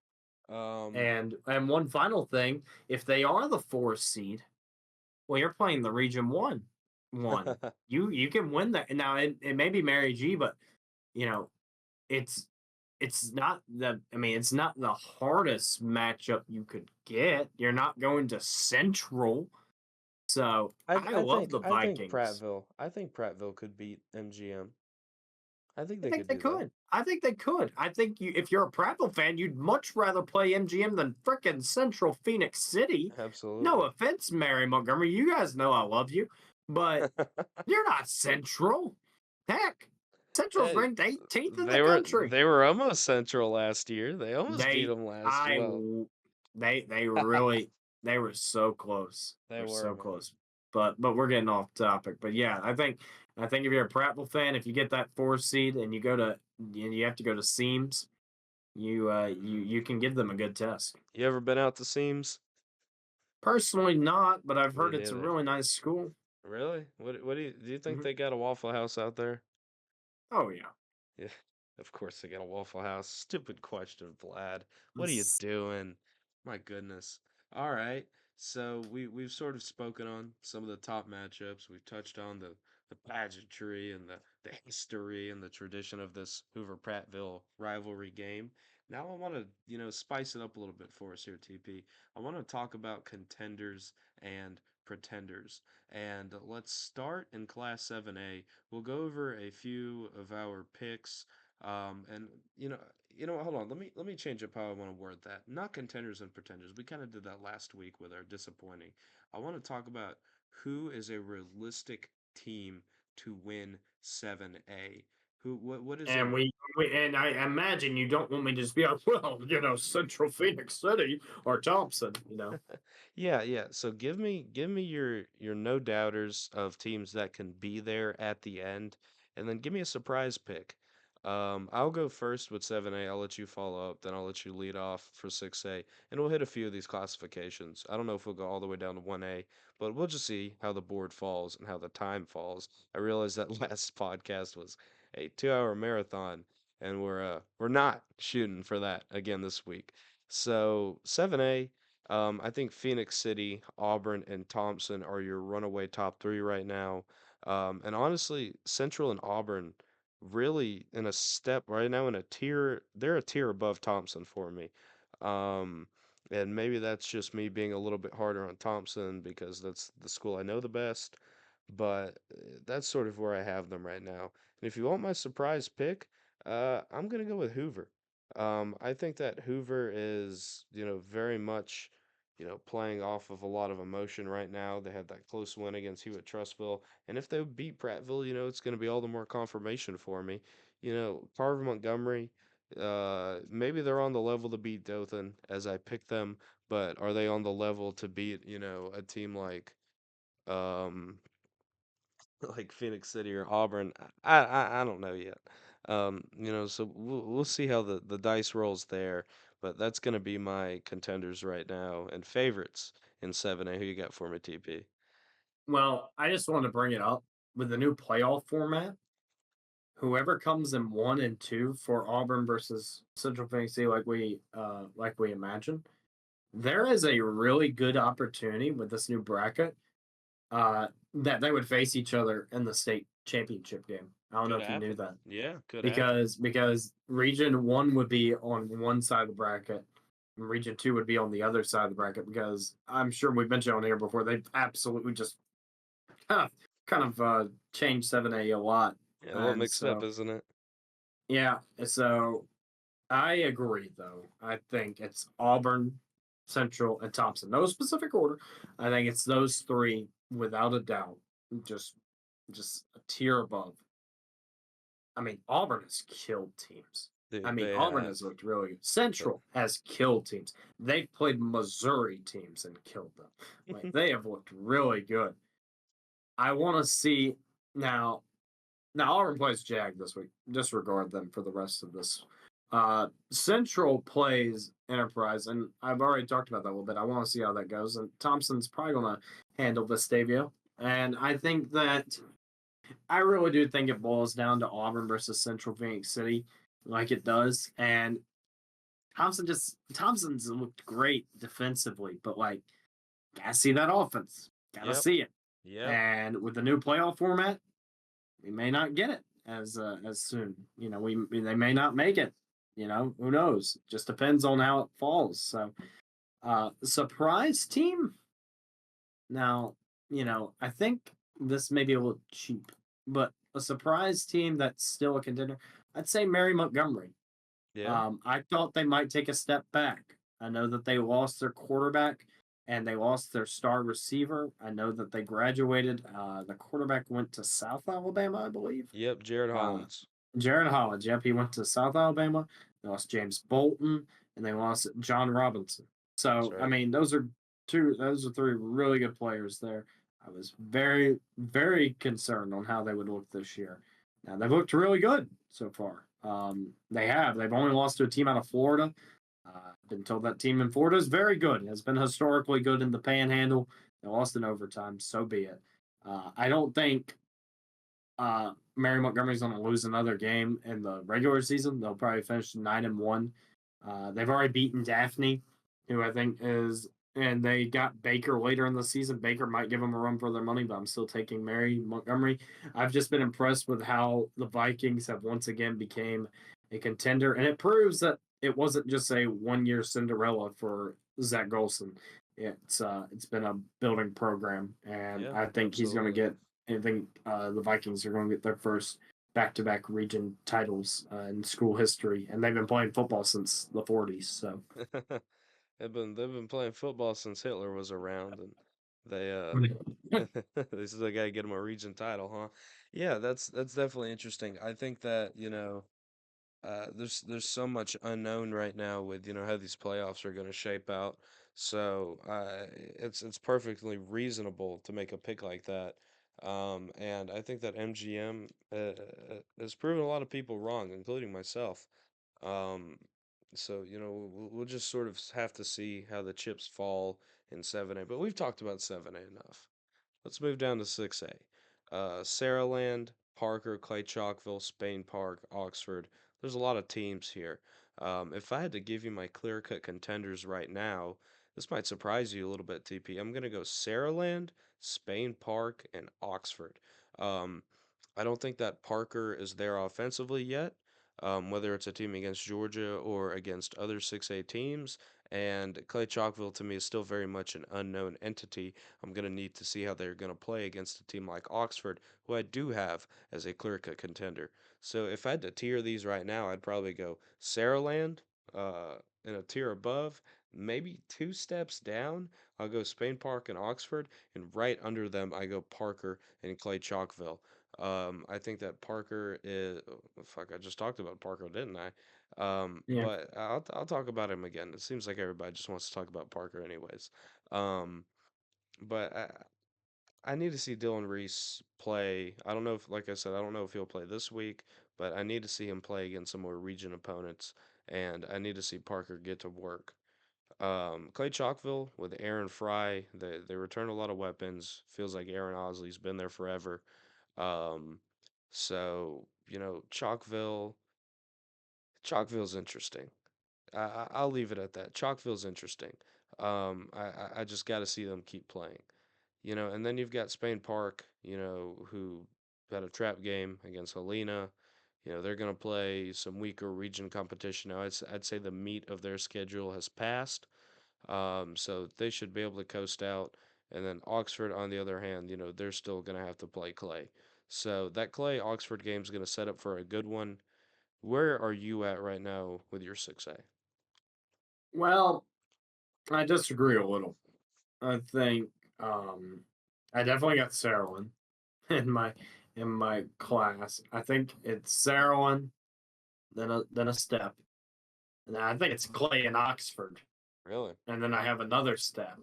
Um, And one final thing, if they are the fourth seed, well, you're playing the Region One. You can win that. Now it may be Mary G, but you know it's it's not the hardest matchup you could get. You're not going to Central, so I love the I think Vikings. Prattville could beat MGM. I think I they think could they do that. could. I think they could. I think if you're a Prattville fan, you'd much rather play MGM than frickin' Central Phoenix City. No Absolutely. offense, Mary Montgomery. You guys know I love you, but you're not Central. Heck, Central's Hey, ranked 18th in the country. they were almost Central last year. They almost beat They, them last. I, Well, they really, they were so close. they They're were, so man. close. But we're getting off topic. But yeah, I think if you're a Prattville fan, if you get that four seed and you have to go to Seams, you can give them a good test. You ever been out to Seams? Personally, not, but I've Me heard it's a neither. really nice school. Really? What do you think Mhm. they got a Waffle House out there? Oh yeah. Yeah, of course they got a Waffle House. Stupid question, Vlad. What are you doing? My goodness. All right. So we've sort of spoken on some of the top matchups. We've touched on the pageantry and the history and the tradition of this Hoover Prattville rivalry game. Now I want to, spice it up a little bit for us here, TP. I want to talk about contenders and pretenders. And let's start in Class 7A. We'll go over a few of our picks. And what, hold on. Let me change up how I want to word that. Not contenders and pretenders. We kind of did that last week with our disappointing. I want to talk about who is a realistic team to win 7A. What is a And I imagine you don't want me to just be like, well, Central Phoenix City or Thompson. Yeah, yeah. So give me your no doubters of teams that can be there at the end, and then give me a surprise pick. I'll go first with 7A. I'll let you follow up, then I'll let you lead off for 6A, and we'll hit a few of these classifications. I don't know if we'll go all the way down to 1A, but we'll just see how the board falls and how the time falls. I realize that last podcast was a 2-hour marathon, and we're not shooting for that again this week. So 7A. I think Phoenix City, Auburn, and Thompson are your runaway top three right now. And honestly, Central and Auburn really in a step right now in a tier, they're a tier above Thompson for me. Um, and maybe that's just me being a little bit harder on Thompson because that's the school I know the best. But that's sort of where I have them right now. And if you want my surprise pick, I'm gonna go with Hoover. I think that Hoover is, very much, playing off of a lot of emotion right now. They had that close win against Hewitt-Trussville, and if they beat Prattville, it's going to be all the more confirmation for me. Carver Montgomery, maybe they're on the level to beat Dothan as I pick them, but are they on the level to beat, a team um like Phoenix City or Auburn? I don't know yet. So we'll see how the dice rolls there, but that's gonna be my contenders right now and favorites in 7A. Who you got for me, TP? Well, I just wanted to bring it up with the new playoff format. Whoever comes in 1 and 2 for Auburn versus Central Phoenix, like we imagined, there is a really good opportunity with this new bracket that they would face each other in the state championship game. I don't know Could if you knew happen. that Yeah, could happen. because Region One would be on one side of the bracket, and Region Two would be on the other side of the bracket. Because I'm sure we've mentioned on here before, they've absolutely just kind of changed 7A a lot, Yeah, a little and mixed up, so isn't it? yeah, so I agree, though. I think it's Auburn, Central, and Thompson. No specific order. I think it's those three without a doubt. Just, just a tier above. I mean, Auburn has killed teams. I mean, They Auburn have. has looked really good. But Central has killed teams. They've played Missouri teams and killed them. Like they have looked really good. I want to see now. Now Auburn plays Jag this week. Disregard them for the rest of this. Central plays Enterprise, and I've already talked about that a little bit. I want to see how that goes. And Thompson's probably going to handle Vestavia. And I think that I really do think it boils down to Auburn versus Central Phoenix City, like it does. And Thompson's looked great defensively, but like gotta see that offense. Gotta yep, see it. yep, And with the new playoff format, we may not get it as soon. They may not make it. Who knows? Just depends on how it falls. So, surprise team. Now, I think this may be a little cheap, but a surprise team that's still a contender. I'd say Mary Montgomery. yeah, I thought they might take a step back. I know that they lost their quarterback and they lost their star receiver. I know that they graduated. The quarterback went to South Alabama, I believe. yep. Jared Uh, Hollins. Jared Hollins. Yep, he went to South Alabama. They lost James Bolton and they lost John Robinson. That's So I right. mean, those are three really good players there. I was very, very concerned on how they would look this year. Now they've looked really good so far. They have. They've only lost to a team out of Florida. Been told that team in Florida is very good. Has been historically good in the Panhandle. They lost in overtime. So be it. I don't think Mary Montgomery's going to lose another game in the regular season. They'll probably finish 9-1. They've already beaten Daphne, who I think is, and they got Baker later in the season. Baker might give them a run for their money, but I'm still taking Mary Montgomery. I've just been impressed with how the Vikings have once again became a contender, and it proves that it wasn't just a 1 year Cinderella for Zach Golson. It's been a building program, and Yeah, I think he's going to absolutely. get I think the Vikings are going to get their first back-to-back region titles in school history, and they've been playing football since the '40s. So, They've been playing football since Hitler was around, and they yeah, they still gotta get him a region title, huh? Yeah, that's definitely interesting. I think that there's so much unknown right now with how these playoffs are going to shape out. So it's perfectly reasonable to make a pick like that. And I think that MGM has proven a lot of people wrong, including myself. Um, so we'll just sort of have to see how the chips fall in 7A. But we've talked about 7A enough. Let's move down to 6A. Saraland, Parker, Clay Chalkville, Spain Park, Oxford. There's a lot of teams here. If I had to give you my clear-cut contenders right now, this might surprise you a little bit, TP. I'm going to go Saraland, Spain Park, and Oxford. Um, I don't think that Parker is there offensively yet, whether it's a team against Georgia or against other 6A teams. And Clay Chalkville to me is still very much an unknown entity. I'm going to need to see how they're going to play against a team like Oxford, who I do have as a clear cut contender. So if I had to tier these right now, I'd probably go Saraland in a tier above, maybe two steps down, I'll go Spain Park and Oxford, and right under them, I go Parker and Clay Chalkville. I think that Parker is, fuck, I just talked about Parker, didn't I? Yeah. But I'll talk about him again. It seems like everybody just wants to talk about Parker anyways. Um, but I need to see Dylan Reese play. I don't know if, like I said, I don't know if he'll play this week, but I need to see him play against some more region opponents, and I need to see Parker get to work. Clay Chalkville with Aaron Fry, they return a lot of weapons. Feels like Aaron Osley's been there forever. Um, so Chalkville's interesting. I'll leave it at that. Chalkville's interesting. I just got to see them keep playing. And then you've got Spain Park, who had a trap game against Helena. They're going to play some weaker region competition now. I'd say the meat of their schedule has passed, so they should be able to coast out. And then Oxford, on the other hand, they're still going to have to play Clay. So that Clay Oxford game is going to set up for a good one. Where are you at right now with your 6A? Well, I disagree a little. I think um, I definitely got Sarowin in my class. I think it's Sarowin, then a step, and then I think it's Clay and Oxford, Really? and then I have another step.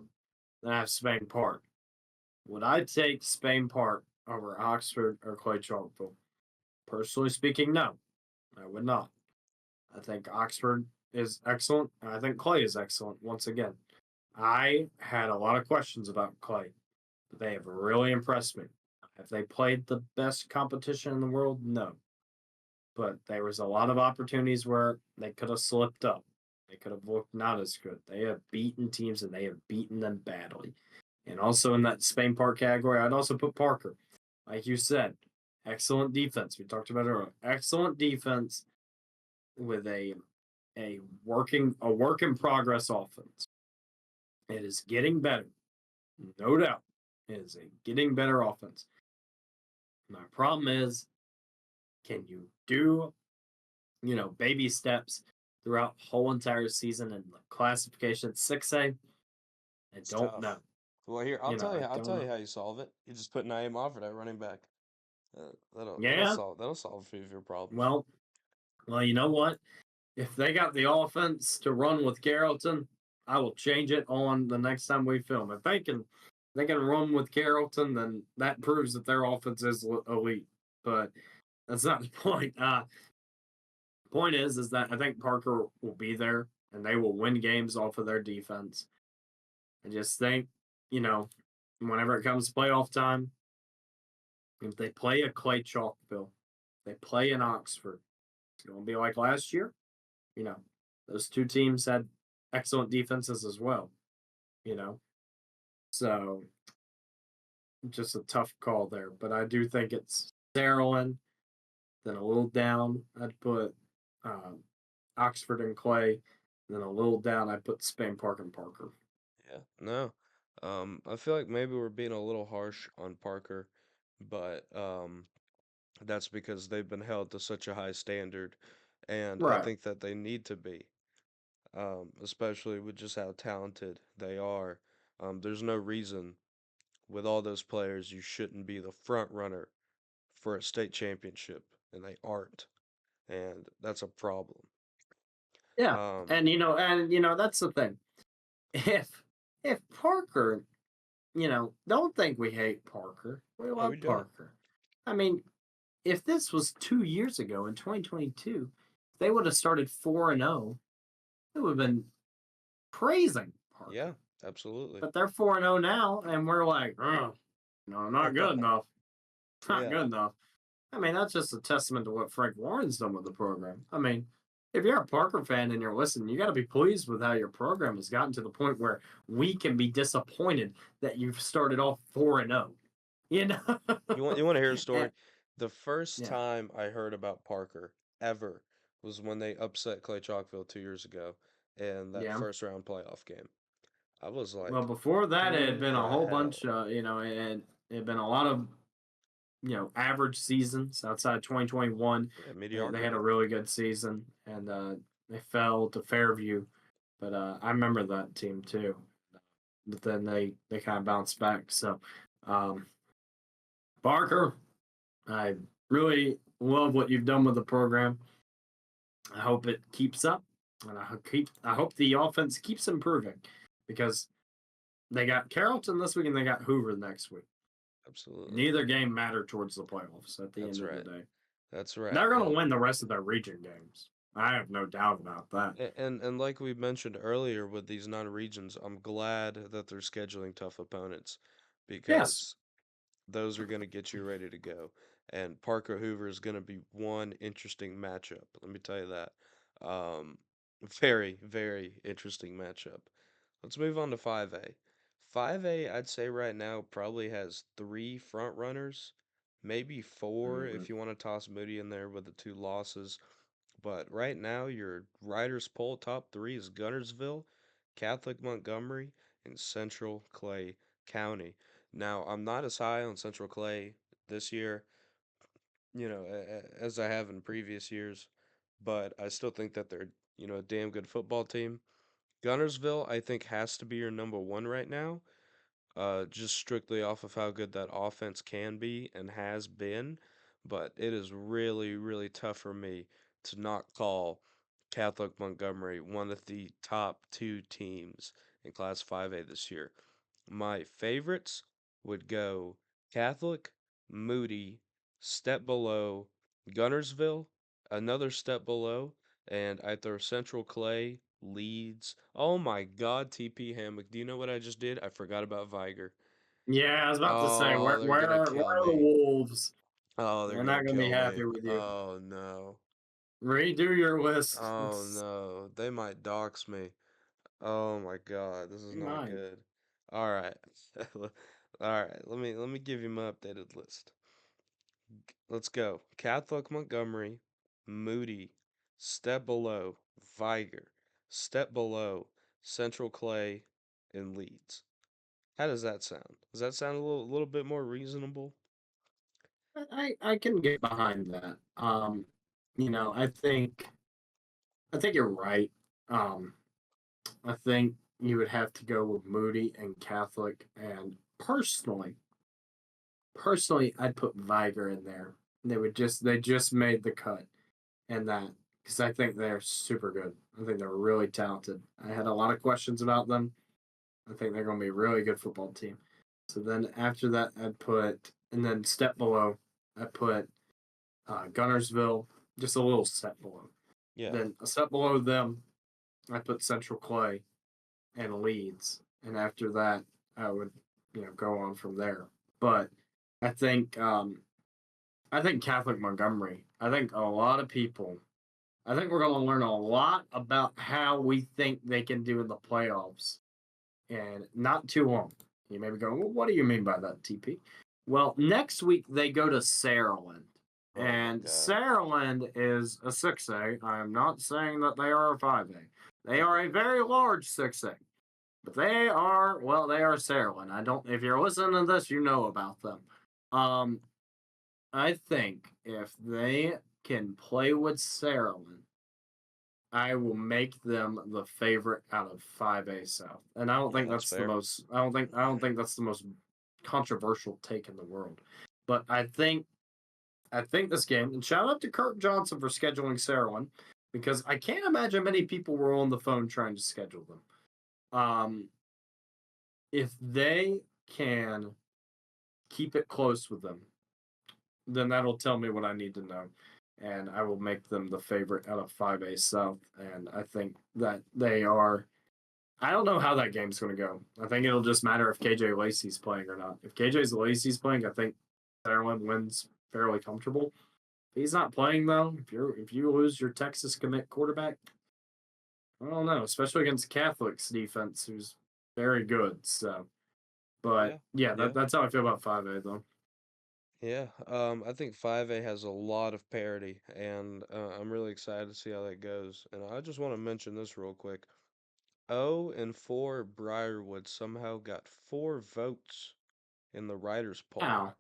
Then I have Spain Park. Would I take Spain Park over Oxford or Clay Chalkville? Personally speaking, no, I would not. I think Oxford is excellent, and I think Clay is excellent once again. I had a lot of questions about Clay, but they have really impressed me. Have they played the best competition in the world? No. But there was a lot of opportunities where they could have slipped up. They could have looked not as good. They have beaten teams and they have beaten them badly. And also in that Spain Park category, I'd also put Parker. Like you said, excellent defense. We talked about it earlier. Excellent defense with a work in progress offense. It is getting better, no doubt. It is a getting better offense. My problem is, can you do baby steps throughout the whole entire season and the classification 6A? I It's don't know. tough. Well, here I I'll don't tell you know. how you solve it. You just put Naeem Offord at running back. Yeah. That'll solve a few of your problems. Well, you know what? If they got the offense to run with Carrollton, I will change it on the next time we film. If they can run with Carrollton, then that proves that their offense is elite. But that's not the point. Point is that I think Parker will be there and they will win games off of their defense. I just think, you know, whenever it comes to playoff time, if they play a Clay Chalkville, they play in Oxford, it's going to be like last year. You know, those two teams had excellent defenses as well, you know. So just a tough call there. But I do think it's Sarolin, then a little down, I'd put um, Oxford and Clay. Then a little down, I put Spain Park and Parker. Yeah, no. I feel like maybe we're being a little harsh on Parker, but that's because they've been held to such a high standard, and I Right. think that they need to be, especially with just how talented they are. There's no reason with all those players you shouldn't be the front runner for a state championship, and they aren't, and that's a problem. Yeah. Um, And that's the thing. If if Parker, don't think we hate Parker. We no, we love don't. Parker. I mean, if this was 2 years ago in 2022, they would have started 4-0. It would have been praising Yeah, Parker. absolutely. But they're 4-0 now, and we're like, oh, no, not good enough. Not Yeah. good enough. I mean, that's just a testament to what Frank Warren's done with the program. I mean, if you're a Parker fan and you're listening, you got to be pleased with how your program has gotten to the point where we can be disappointed that you've started off 4-0. You know? You want to hear a And, story? The first yeah, time I heard about Parker ever was when they upset Clay Chalkville 2 years ago in that yeah. first round playoff game. I was Well, like, before that, it had who been a the whole bunch. hell? It had been a lot of average seasons outside 2021. Yeah, They had a mediocrity. really good season, and they fell to Fairview But I remember that team too. But then they kind of bounced back. So um, Parker, I really love what you've done with the program. I hope it keeps up, and I hope the offense keeps improving because they got Carrollton this week and they got Hoover next week. Absolutely. Neither game mattered towards the playoffs at the That's end of the right. day. That's right. They're going to win the rest of their region games. I have no doubt about that. And like we mentioned earlier with these non-regions, I'm glad that they're scheduling tough opponents Yes. because those are going to get you ready to go. And Parker Hoover is going to be one interesting matchup. Let me tell you that. Um, very, very interesting matchup. Let's move on to 5A. 5A, I'd say right now probably has three front runners, maybe four Mm-hmm. if you want to toss Moody in there with the two losses. But right now, your Riders poll top three is Gunnersville, Catholic Montgomery, and Central Clay County. Now, I'm not as high on Central Clay this year, as I have in previous years, but I still think that they're, a damn good football team. Gunnersville, I think, has to be your number one right now, just strictly off of how good that offense can be and has been. But it is really, really tough for me to not call Catholic Montgomery one of the top two teams in Class 5A this year. My favorites would go Catholic, Moody, step below, Gunnersville, another step below, and I throw Central Clay, Leeds. Oh my God, TP Hammock. Do you know what I just did? I forgot about Viger. Yeah, I was about to say Oh, they're gonna where kill are the me. Wolves? Oh, they're They're gonna not going to be kill happy me. with you. Oh no. Redo your list. Oh no. They might dox me. Oh my God, this is You not might. good. All right. All right. Let me give you my updated list. Let's go. Catholic Montgomery, Moody, step below, Viger, step below, Central Clay, and Leeds. How does that sound? Does that sound a little bit more reasonable? I can get behind that. You know, I think you're right. Um, I think you would have to go with Moody and Catholic, and personally, I'd put Viger in there. They just made the cut, and that because I think they're super good. I think they're really talented. I had a lot of questions about them. I think they're going to be a really good football team. So then after that, and then step below, I put Gunnersville, just a little step below. Yeah. Then a step below them, I put Central Clay and Leeds, and after that, I would go on from there. But I think um, I think Catholic Montgomery. I think a lot of people. I think we're going to learn a lot about how we think they can do in the playoffs, and not too long. You may be going, well, what do you mean by that, TP? Well, next week they go to Saraland. Oh my And God. Saraland is a 6A. I am not saying that they are a 5A. They are a very large 6A. But they are Saraland. I don't, if you're listening to this, you know about them. Um, I think if they can play with Saraland, I will make them the favorite out of 5A South. And I don't Yeah, think that's that's the fair. most I don't think that's the most controversial take in the world. But I think this game, and shout out to Kurt Johnson for scheduling Sarahwin, because I can't imagine many people were on the phone trying to schedule them. If they can keep it close with them, then that'll tell me what I need to know. And I will make them the favorite out of 5A South. And I think that they are. I don't know how that game's going to go. I think it'll just matter if KJ Lacey's playing or not. If KJ Lacey's playing, I think Maryland wins fairly comfortable. If he's not playing though, if you lose your Texas commit quarterback, I don't know, especially against Catholics defense, who's very good. So, but Yeah. yeah, Yeah. that's how I feel about 5A though. Yeah. I think 5A has a lot of parity, and I'm really excited to see how that goes. And I just want to mention this real quick. 0 and 4 Briarwood somehow got 4 votes in the writers' poll. How?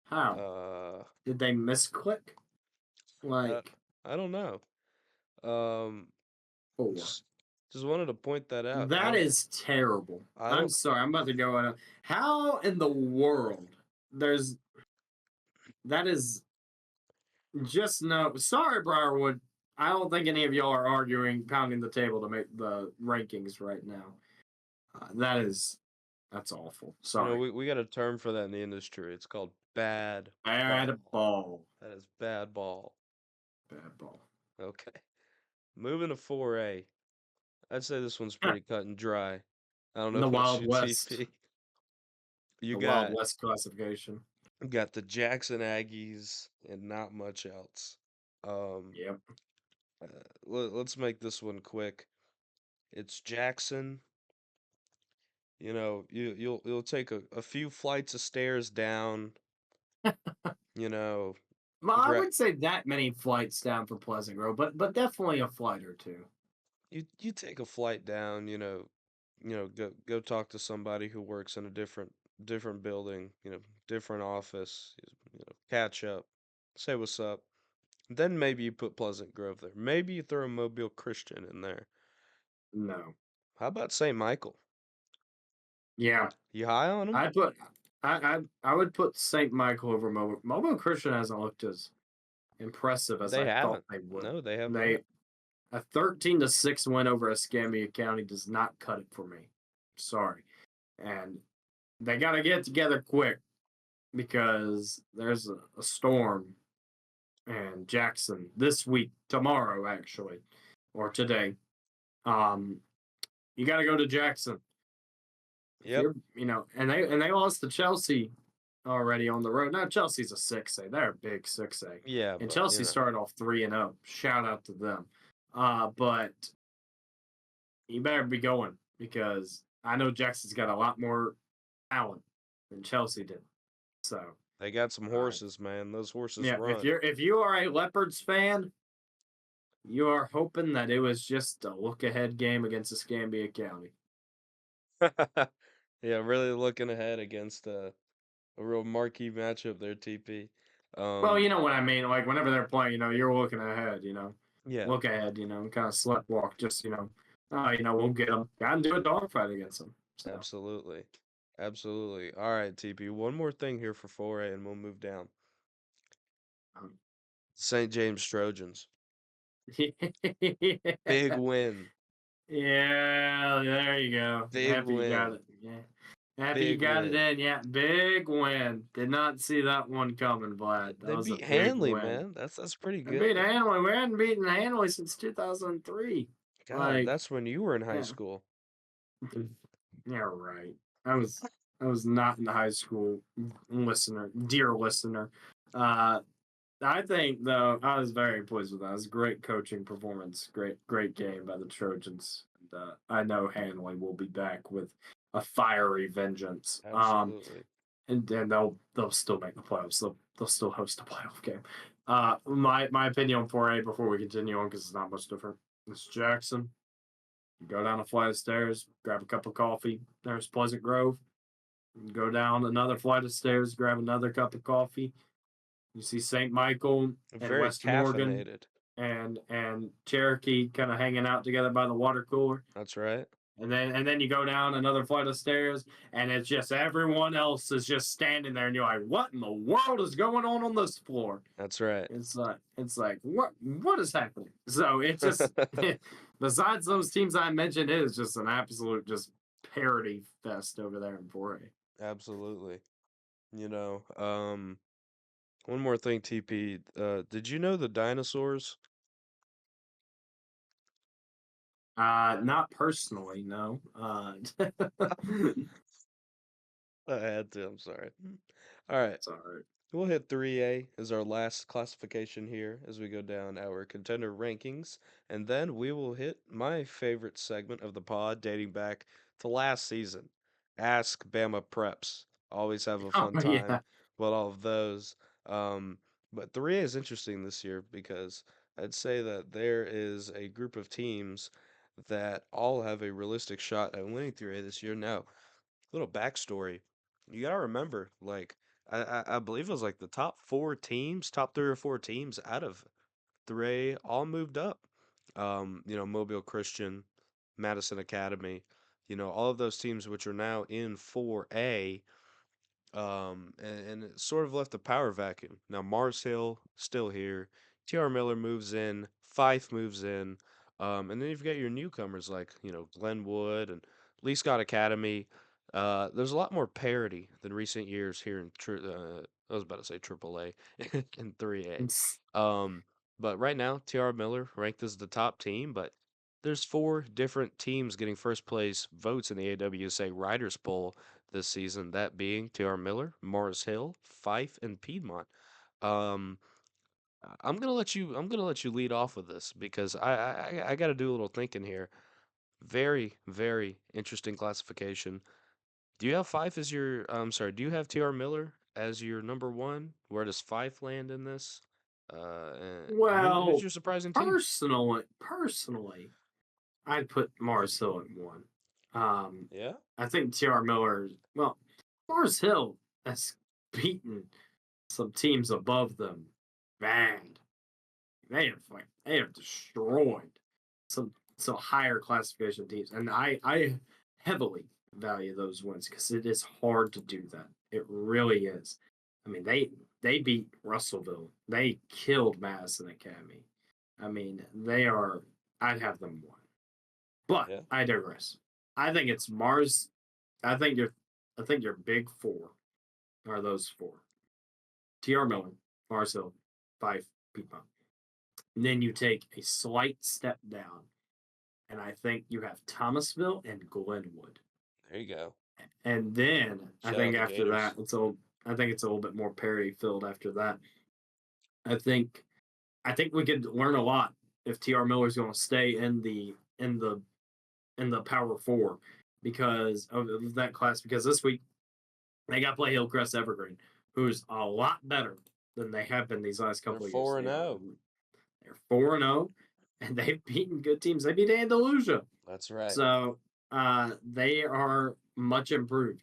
How Uh, did they misclick? I Like I don't know. Um, four. Just wanted to point that out. That is terrible. I I'm don't, sorry. I'm about to go on. How in the world there's that is just no. Sorry, Briarwood. I don't think any of y'all are arguing, pounding the table to make the rankings right now. That's awful. Sorry. we got a term for that in the industry. It's called bad Bad ball. ball. That is bad ball. Bad ball. Okay. Moving to 4A. I'd say this one's pretty cut and dry. I don't know The about Wild you, West. TP. You The Wild got West classification. got the Jackson Aggies and not much else. Um, Yep. let's make this one quick. It's Jackson. You'll take a few flights of stairs down. You know, Well, I gra- would say that many flights down for Pleasant Grove, but definitely a flight or two. you take a flight down. Go talk to somebody who works in a different building. Different office. Catch up, say what's up. Then maybe you put Pleasant Grove there. Maybe you throw a Mobile Christian in there. No. How about St. Michael? Yeah. You high on them? I put I would put Saint Michael over Momo. Momo Christian hasn't looked as impressive as They I thought haven't. they would. No, they have They not. a 13-6 win over Escambia County does not cut it for me. Sorry. And they got to get together quick because there's a storm and Jackson this week, tomorrow actually, or today. Um, you got to go to Jackson if Yep. and they lost to Chelsea already on the road. Now Chelsea's a 6A. They're a big 6A. Yeah, And but Chelsea started off 3-0. Shout out to them. But you better be going because I know Jackson's got a lot more talent than Chelsea did. So, they got some uh, horses, man. Those horses yeah, if run. you are a Leopards fan, you are hoping that it was just a look ahead game against Escambia County. Yeah, really looking ahead against a real marquee matchup there, TP. Well, Um, you know what I mean. Like whenever they're playing, you're looking ahead. yeah, Look ahead. Kind of sleptwalk. Just we'll get them. Got to do a dogfight against them. So absolutely. Absolutely. All right, TP. One more thing here for 4A and we'll move down. um, St. James Trojans. Big yeah, win. there you go. Big Happy you got win. it. Yeah, happy you Big got it win. in. Yeah, big win. Did not see that one coming, Vlad. That They was a beat big Hanley, win. man. That's pretty And beat good. Hanley. We hadn't beaten Hanley since 2003. God, Like, that's when you were in high yeah. school. Yeah, right. I was not in high school listener, dear listener. Uh I think though I was very pleased with that. It was a great coaching performance, great game by the Trojans. And, I know Hanley will be back with a fiery vengeance. Absolutely. And they'll still make the playoffs. They'll still host a playoff game. My opinion on 4A before we continue on because it's not much different. It's Jackson. You go down a flight of stairs, grab a cup of coffee. There's Pleasant Grove. You go down another flight of stairs, grab another cup of coffee. You see St. Michael and Very West Morgan caffeinated. and Cherokee kind of hanging out together by the water cooler. That's right. And then you go down another flight of stairs, and it's just everyone else is just standing there, and you're like, "What in the world is going on this floor?" That's right. It's like what is happening? So it just besides those teams I mentioned, it is just an absolute just parody fest over there in 4A. Absolutely. You know, one more thing, TP. Did you know the dinosaurs? Not personally, no. I had to, I'm sorry. All right. It's all right. We'll hit 3A as our last classification here as we go down our contender rankings, and then we will hit my favorite segment of the pod dating back to last season. Ask Bama Preps. Always have a Oh fun time yeah. with all of those. Um, but 3A is interesting this year because I'd say that there is a group of teams that all have a realistic shot at winning 3A this year. Now, little backstory. You gotta remember, like I believe it was like the top 4 teams, top 3 or 4 teams out of 3A all moved up. Mobile Christian, Madison Academy, all of those teams which are now in 4A, and it sort of left a power vacuum. Now Mars Hill still here, T.R. Miller moves in, Fife moves in, and then you've got your newcomers like Glenwood and Lee Scott Academy. There's a lot more parity than recent years here in I was about to say AAA in 3A. But right now T.R. Miller ranked as the top team, but there's four different teams getting first place votes in the AWSA Riders Poll this season, that being T.R. Miller, Mars Hill, Fife, and Piedmont. Um, I'm gonna let you lead off with this because I got to do a little thinking here. Very very interesting classification. Do you have Fife as your? I'm sorry. Do you have T.R. Miller as your number one? Where does Fife land in this? Who's Well, your surprising team? personally, I'd put Mars Hill at one. Um, Yeah, I think T.R. Miller. Well, Mars Hill has beaten some teams above them bad. They have destroyed some higher classification teams, and I heavily value those wins because it is hard to do that. It really is. I mean, they beat Russellville. They killed Madison Academy. I mean, they are. I'd have them won, but yeah. I digress. I think it's Mars. I think your I think your big four are those four: T.R. Miller, Mars Hill, Fife, Piedmont. And then you take a slight step down, and I think you have Thomasville and Glenwood. There you go. And then I Shout out think the after that, Gators. I think it's a little bit more parity filled after that. I think I think we could learn a lot if TR Miller's going to stay in the Power Four because of that class. Because this week they got to play Hillcrest Evergreen, who's a lot better than they have been these last They're couple of years. 4-0. They're 4-0, and they've beaten good teams. They beat Andalusia, That's right. so they are much improved,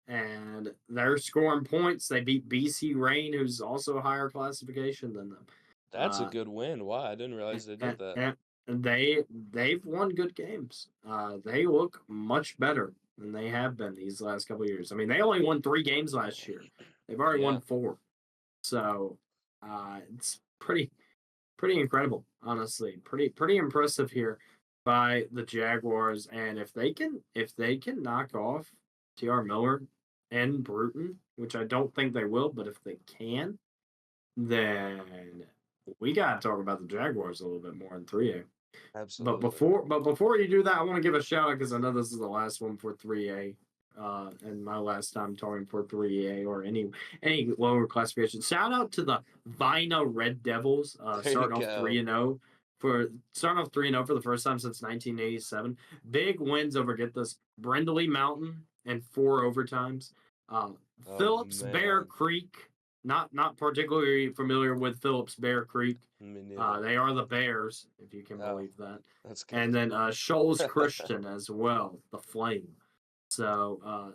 and they're scoring points. They beat BC Rain, who's also a higher classification than them. That's a Uh, good win. Wow, I didn't realize they did and, that. and they've won good games. They look much better than they have been these last couple of years. I mean, they only won 3 games last year. They've already Yeah, won 4, so it's pretty incredible, honestly. Pretty impressive here by the Jaguars. And if they can knock off T.R. Miller and Bruton, which I don't think they will, but if they can, then we gotta talk about the Jaguars a little bit more in 3A. But absolutely. before you do that, I want to give a shout out because I know this is the last one for 3A. And my last time talking for 3A or any lower classification. Shout out to the Vina Red Devils, There you starting off go. 3-0 for the first time since 1987. Big wins over, get this, Brindley Mountain and 4 overtimes. Uh, Oh Phillips Bear man, Creek. Not particularly familiar with Phillips Bear Creek. me neither. They are the Bears, if you can Oh, believe that. that's And good. then Shoals Christian as well, the Flame. So,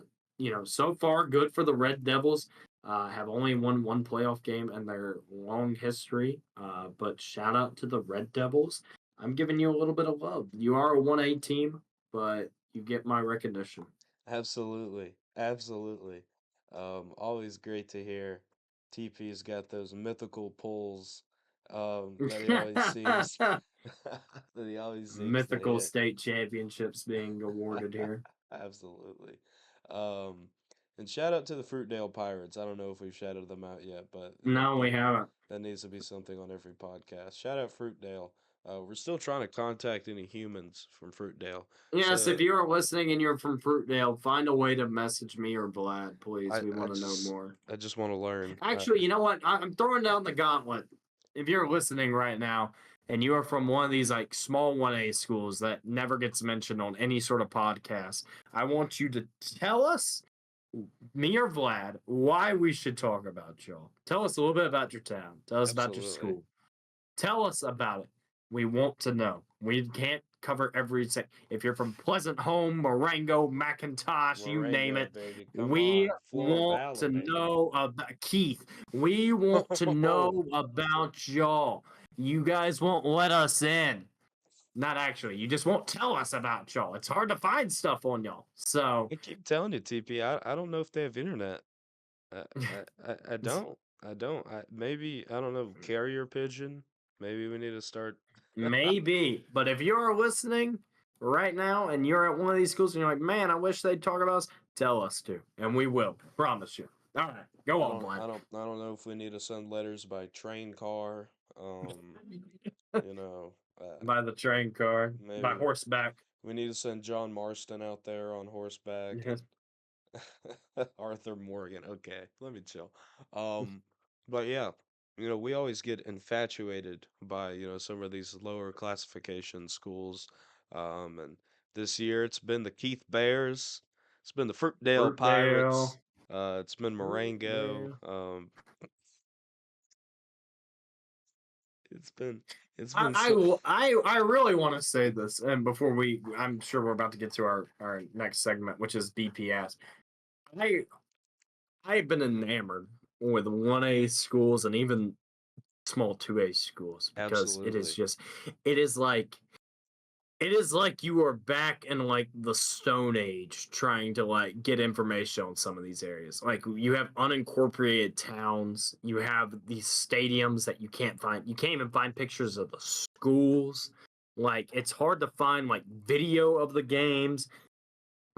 so far, good for the Red Devils. Have only won one playoff game in their long history. But shout out to the Red Devils. I'm giving you a little bit of love. You are a 1A team, but you get my recognition. Absolutely, absolutely. Always great to hear. TP's got those mythical pulls that he always seems that he always seems to Mythical hit. state championships being awarded here. Absolutely. Um, and shout out to the Fruitdale Pirates. I don't know if we've shouted them out yet, but No, we haven't. that needs to be something on every podcast. Shout out Fruitdale. We're still trying to contact any humans from Fruitdale. Yes, if So you are listening and you're from Fruitdale, find a way to message me or Vlad, please. I, We I want to know just more. I just want to learn. Actually, you know what? I'm throwing down the gauntlet. If you're listening right now and you are from one of these like small 1A schools that never gets mentioned on any sort of podcast, I want you to tell us, me or Vlad, why we should talk about y'all. Tell us a little bit about your town. Tell us about your Absolutely. school. Tell us about it. We want to know. We can't cover every second. If you're from Pleasant Home, Marengo, McIntosh, you name Marengo, it, baby. Come we on. Flora want Ballin, to baby. know about Keith. We want to know about y'all. You guys won't let us in. Not actually. You just won't tell us about y'all. It's hard to find stuff on y'all. So I keep telling you, TP. I don't know if they have internet. I don't. I don't. Maybe I don't know. Carrier pigeon. Maybe we need to start. maybe. But if you're listening right now and you're at one of these schools and you're like, man, I wish they'd talk about us, tell us to. And we will. Promise you. All right. Go on, Vlad. I don't know if we need to send letters by train car. You know, By the train car, by maybe horseback. we need to send John Marston out there on horseback Yes. and Arthur Morgan. Okay, let me chill. Um, but yeah, we always get infatuated by, some of these lower classification schools. And this year it's been the Keith Bears, it's been the Fruitdale Fruitdale. Pirates, it's been Marengo. Fruitdale. It's been it's I been I so will- I really want to say this, and before I'm sure we're about to get to our next segment, which is BPS. I I've been enamored with 1A schools and even small 2A schools because absolutely, it is like it is like you are back in like the Stone Age trying to like get information on some of these areas. Like you have unincorporated towns, you have these stadiums that you can't find. You can't even find pictures of the schools. Like it's hard to find like video of the games.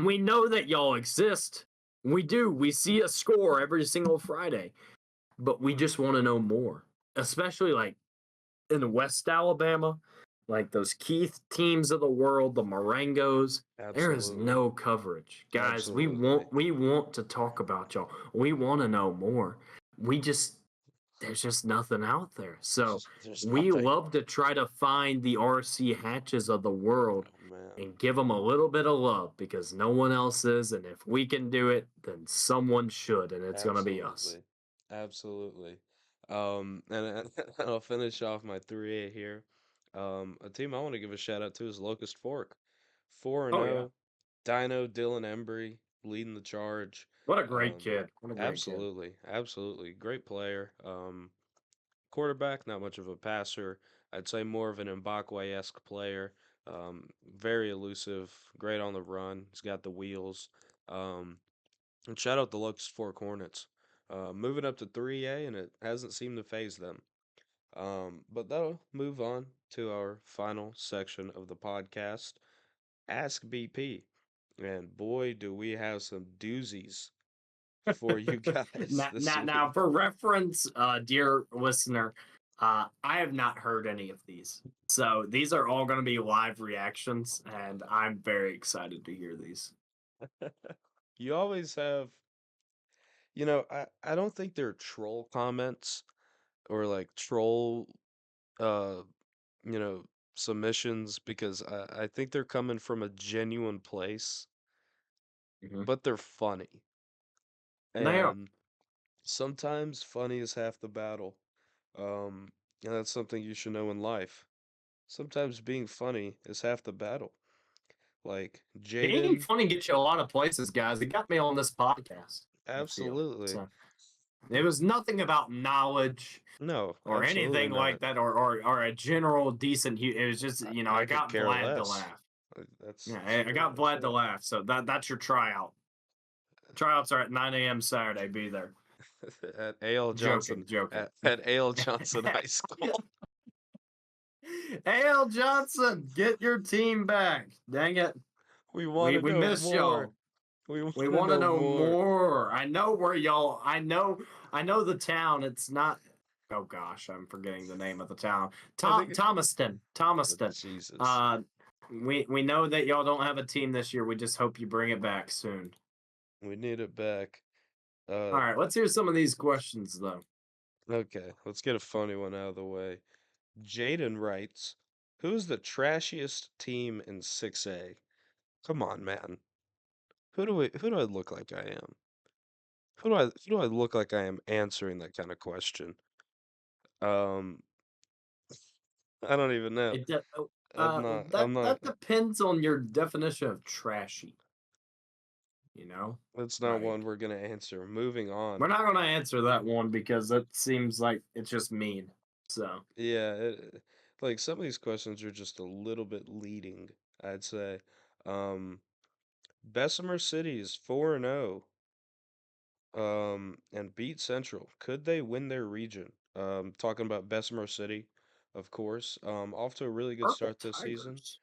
We know that y'all exist. We do. We see a score every single Friday, but we just want to know more. Especially like in West Alabama, like those Keith teams of the world, the Marangos, there is absolutely, no coverage. Guys, absolutely. we want to talk about y'all. We want to know more. We just there's just nothing out there. So There's we nothing. love to try to find the RC hatches of the world Oh man, and give them a little bit of love because no one else is. And if we can do it, then someone should, and it's going to be us. absolutely, absolutely. And I'll finish off my 3A here. A team I want to give a shout out to is Locust Fork, 4 and Oh, yeah. 0. Dino Dylan Embry leading the charge. What a great Um, kid. What a great kid. absolutely, absolutely great player. Quarterback, not much of a passer. I'd say more of an Mbakwe-esque player. Very elusive, great on the run. He's got the wheels. Um, and shout out the Lux Fork Hornets. Moving up to 3A, and it hasn't seemed to phase them. But that'll move on to our final section of the podcast, Ask BP. And boy, do we have some doozies for you guys this Now, week. for reference, dear listener, I have not heard any of these. So these are all going to be live reactions, and I'm very excited to hear these. You always have, I don't think they're troll comments or like troll, uh, you know, submissions because I think they're coming from a genuine place, Mhm. but they're funny. They are. And sometimes funny is half the battle. Um, and that's something you should know in life. Sometimes being funny is half the battle. Like Being Jaden, funny gets you a lot of places, guys. It got me on this podcast, I feel. absolutely. So it was nothing about knowledge No, or absolutely anything like not. that, or a general decent. It was just, I I could got care Vlad to less. laugh. That's Yeah, I sure, got Vlad to sure. laugh. So that's your tryout. Tryouts are at 9 a.m. Saturday. Be there. At A.L. Johnson Joking, joking. at A.L. Johnson High School. A.L. Johnson, get your team back. Dang it. We want We to we know miss more. y'all. We want We to want to know know more. more. I know where y'all. I know the town. It's not. Oh gosh, I'm forgetting the name of the town. I think Thomaston. Thomaston. Jesus. Uh, we know that y'all don't have a team this year. We just hope you bring it back soon. We need it back. All Uh right, let's hear some of these questions though. okay, let's get a funny one out of the way. Jaden writes, "Who's the trashiest team in 6A?" Come on, man. Who do I look like I am? Who do I look like I am answering that kind of question? Um, I don't even know. It de- oh, I'm not that depends on your definition of trashy. You know, that's not one like we're gonna answer. Moving we're on. not gonna answer that one because that seems like it's just mean. So Yeah, like some of these questions are just a little bit leading, I'd say. Um, Bessemer City is 4-0, and beat Central. Could they win their region? Talking about Bessemer City, of course. Off to a really good Purple start this season. Tigers.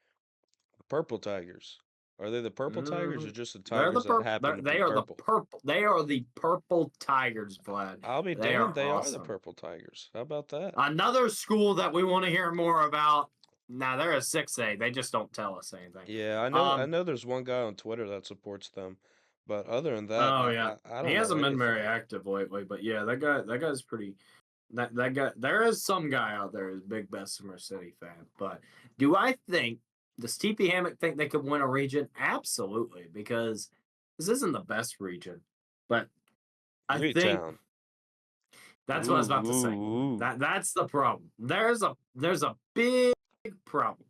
Purple Tigers. Are they the Purple Tigers or Mhm. just the They're the Tigers that purple. happen to be They are the purple? purple. They are the purple Tigers, Vlad. I'll be They damned, are they are the awesome. Purple Tigers. How about that? Another school that we want to hear more about. Now they're a 6A. They just don't tell us anything. Yeah, I Um. know there's one guy on Twitter that supports them, but other than that, Oh yeah. I He don't know hasn't been very anything. active lately, but yeah, that guy's pretty. That guy. There is some guy out there who's a big Bessemer City fan. But do I think does TP Hammock think they could win a region? Absolutely, because this isn't the best region, but I think Town. that's what I was Ooh, about to say. ooh, ooh. That's the problem. There's a big problem.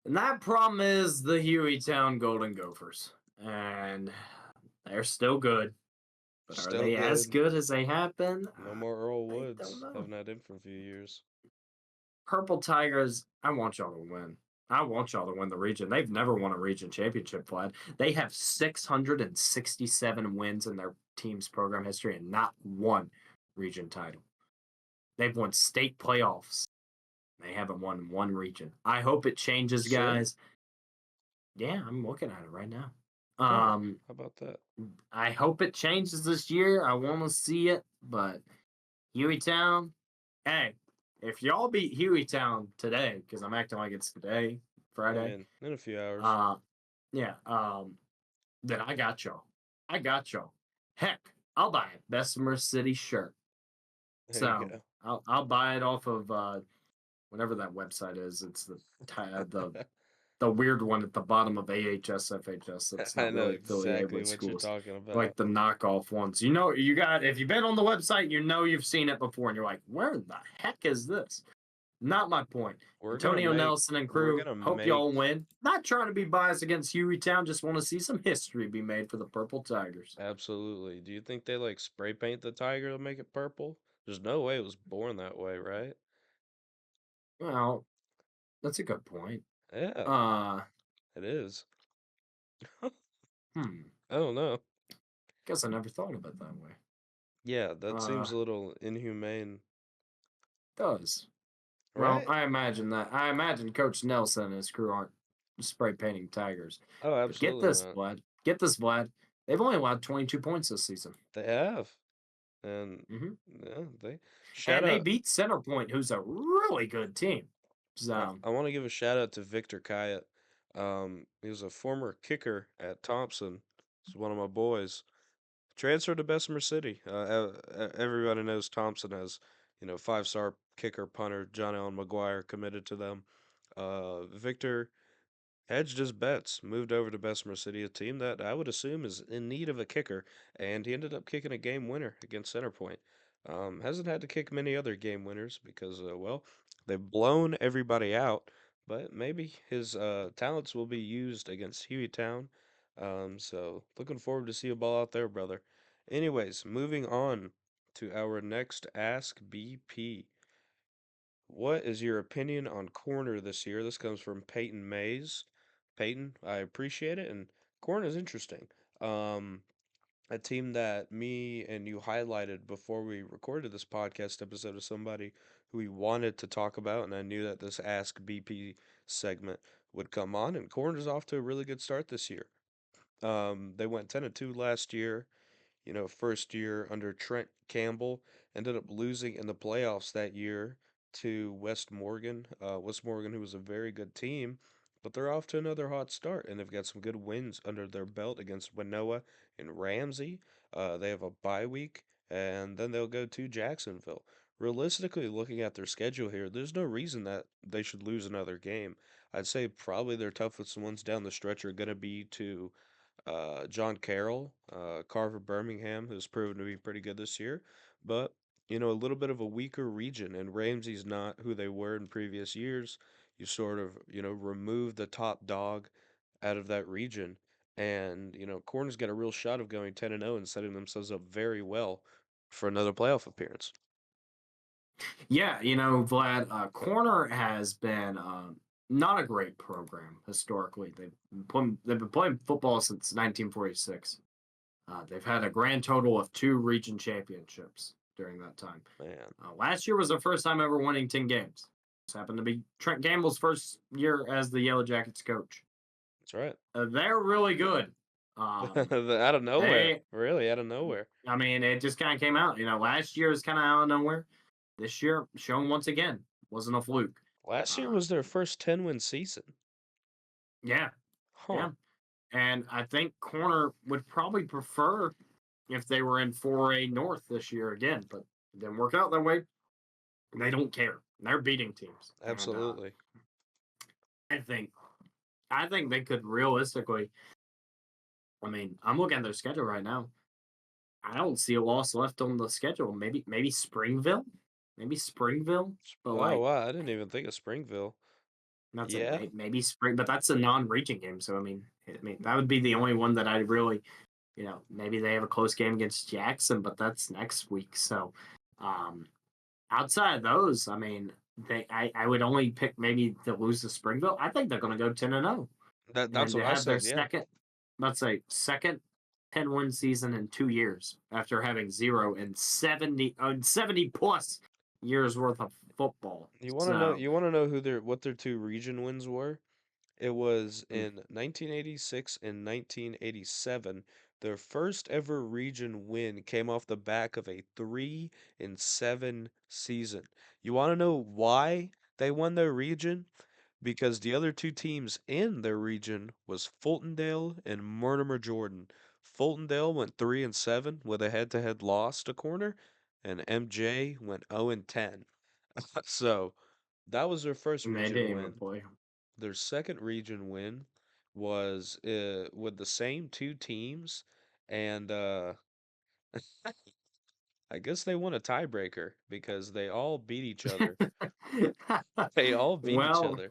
And that problem is the Hueytown Golden Gophers. And they're still good. But are Still they as good. good as they have been? No more Earl I don't Woods. know. Haven't had him for a few years. Purple Tigers, I want y'all to win. I want y'all to win the region. They've never won a region championship, Vlad. They have 667 wins in their team's program history and not one region title. They've won state playoffs. They haven't won one region. I hope it You changes, sure? guys. Yeah, I'm looking at it right now. Oh, Um, how about that? I hope it changes this year. I want to see it, but Hueytown, hey, if y'all beat Hueytown today, because I'm acting like it's today, Friday, In a few hours. uh, yeah, then I got y'all. I got y'all. Heck, I'll buy a Bessemer City shirt. There you So go. I'll buy it off of whatever that website is. It's the weird one at the bottom of AHS FHS that's I not know really affiliated exactly with what you're schools. talking about. Like the knockoff ones. You know, you got if you've been on the website, you know you've seen it before, and you're like, where the heck is this? Not my point. We're gonna Antonio make Nelson and we're crew, gonna hope make y'all win. Not trying to be biased against Hueytown, just want to see some history be made for the Purple Tigers. absolutely. Do you think they like spray paint the tiger to make it purple? There's no way it was born that way, right? Well, that's a good point. Yeah, Uh, it is. hmm. I don't know. Guess I never thought of it that way. Yeah, that Uh, seems a little inhumane, does. Well, right? I imagine Coach Nelson and his crew aren't spray painting tigers. Oh, But get absolutely this, not. Vlad. Get this, Vlad. They've only allowed 22 points this season. They have. And Hmm. yeah, they shout And they out. beat Center Point, who's a really good team. So, I want to give a shout out to Victor Kayat. He was a former kicker at Thompson. He's one of my boys. Transferred to Bessemer City. Everybody knows Thompson has, 5-star kicker punter John Allen McGuire committed to them. Victor hedged his bets, moved over to Bessemer City, a team that I would assume is in need of a kicker, and he ended up kicking a game winner against Centerpoint. Hasn't had to kick many other game winners because, well, they've blown everybody out, but maybe his talents will be used against Hueytown. So looking forward to see a ball out there, brother. Anyways, moving on to our next Ask BP. What is your opinion on corner this year? This comes from Peyton Mays. Peyton, I appreciate it, and corner is interesting. Um, a team that me and you highlighted before we recorded this podcast episode of somebody who we wanted to talk about, and I knew that this Ask BP segment would come on, and corner's off to a really good start this year. They went 10-2 last year, first year under Trent Campbell, ended up losing in the playoffs that year to West Morgan. West Morgan, who was a very good team, but they're off to another hot start, and they've got some good wins under their belt against Winona and Ramsey. They have a bye week, and then they'll go to Jacksonville. Realistically, looking at their schedule here, there's no reason that they should lose another game. I'd say probably their toughest ones down the stretch are going to be to John Carroll, Carver Birmingham, who's proven to be pretty good this year, but a little bit of a weaker region, and Ramsey's not who they were in previous years. You sort of, remove the top dog out of that region, and Corner's got a real shot of going 10-0 and setting themselves up very well for another playoff appearance. Yeah, Vlad, corner has been not a great program historically. They've been playing football since 1946. They've had a grand total of 2 region championships during that time. Man, Last year was their first time ever winning 10 games. This happened to be Trent Gamble's first year as the Yellow Jackets coach. that's right. They're really good. Um, Out of nowhere, they, really out of nowhere. I mean, it just kind of came out. Last year was kind of out of nowhere. This year, shown once again, wasn't a fluke. Last year Uh, was their first 10-win season. yeah, Huh. yeah. And I think corner would probably prefer if they were in 4A North this year again, but it didn't work out that way. They don't care. They're beating teams, and Absolutely. I think I think they could realistically. I mean, I'm looking at their schedule right now. I don't see a loss left on the schedule. Maybe Springville, maybe Springville, but Oh, like wow, I didn't even think of Springville. that's it. Yeah, Maybe Spring, but that's a non-region game. So I mean that would be the only one that I really, maybe they have a close game against Jackson, but that's next week. So, um, outside of those, I mean, I would only pick maybe to lose to Springville. I think they're going to go 10-0 that's and what to I have their said, yeah. second, let's say, second 10-win season in 2 years after having zero in 70 plus years worth of football. So You wanna know who their what their 2 region wins were? It was mm, in 1986 and 1987. Their first ever region win came off the back of a 3-7 season. You want to know why they won their region? Because the other two teams in their region was Fultondale and Mortimer Jordan. Fultondale went 3-7 with a head-to-head loss to Corner, and MJ went 0-10. So that was their first they region didn't even win. play. Their second region win was with the same two teams, and I guess they won a tiebreaker because they all beat each other. They all beat each Well, other.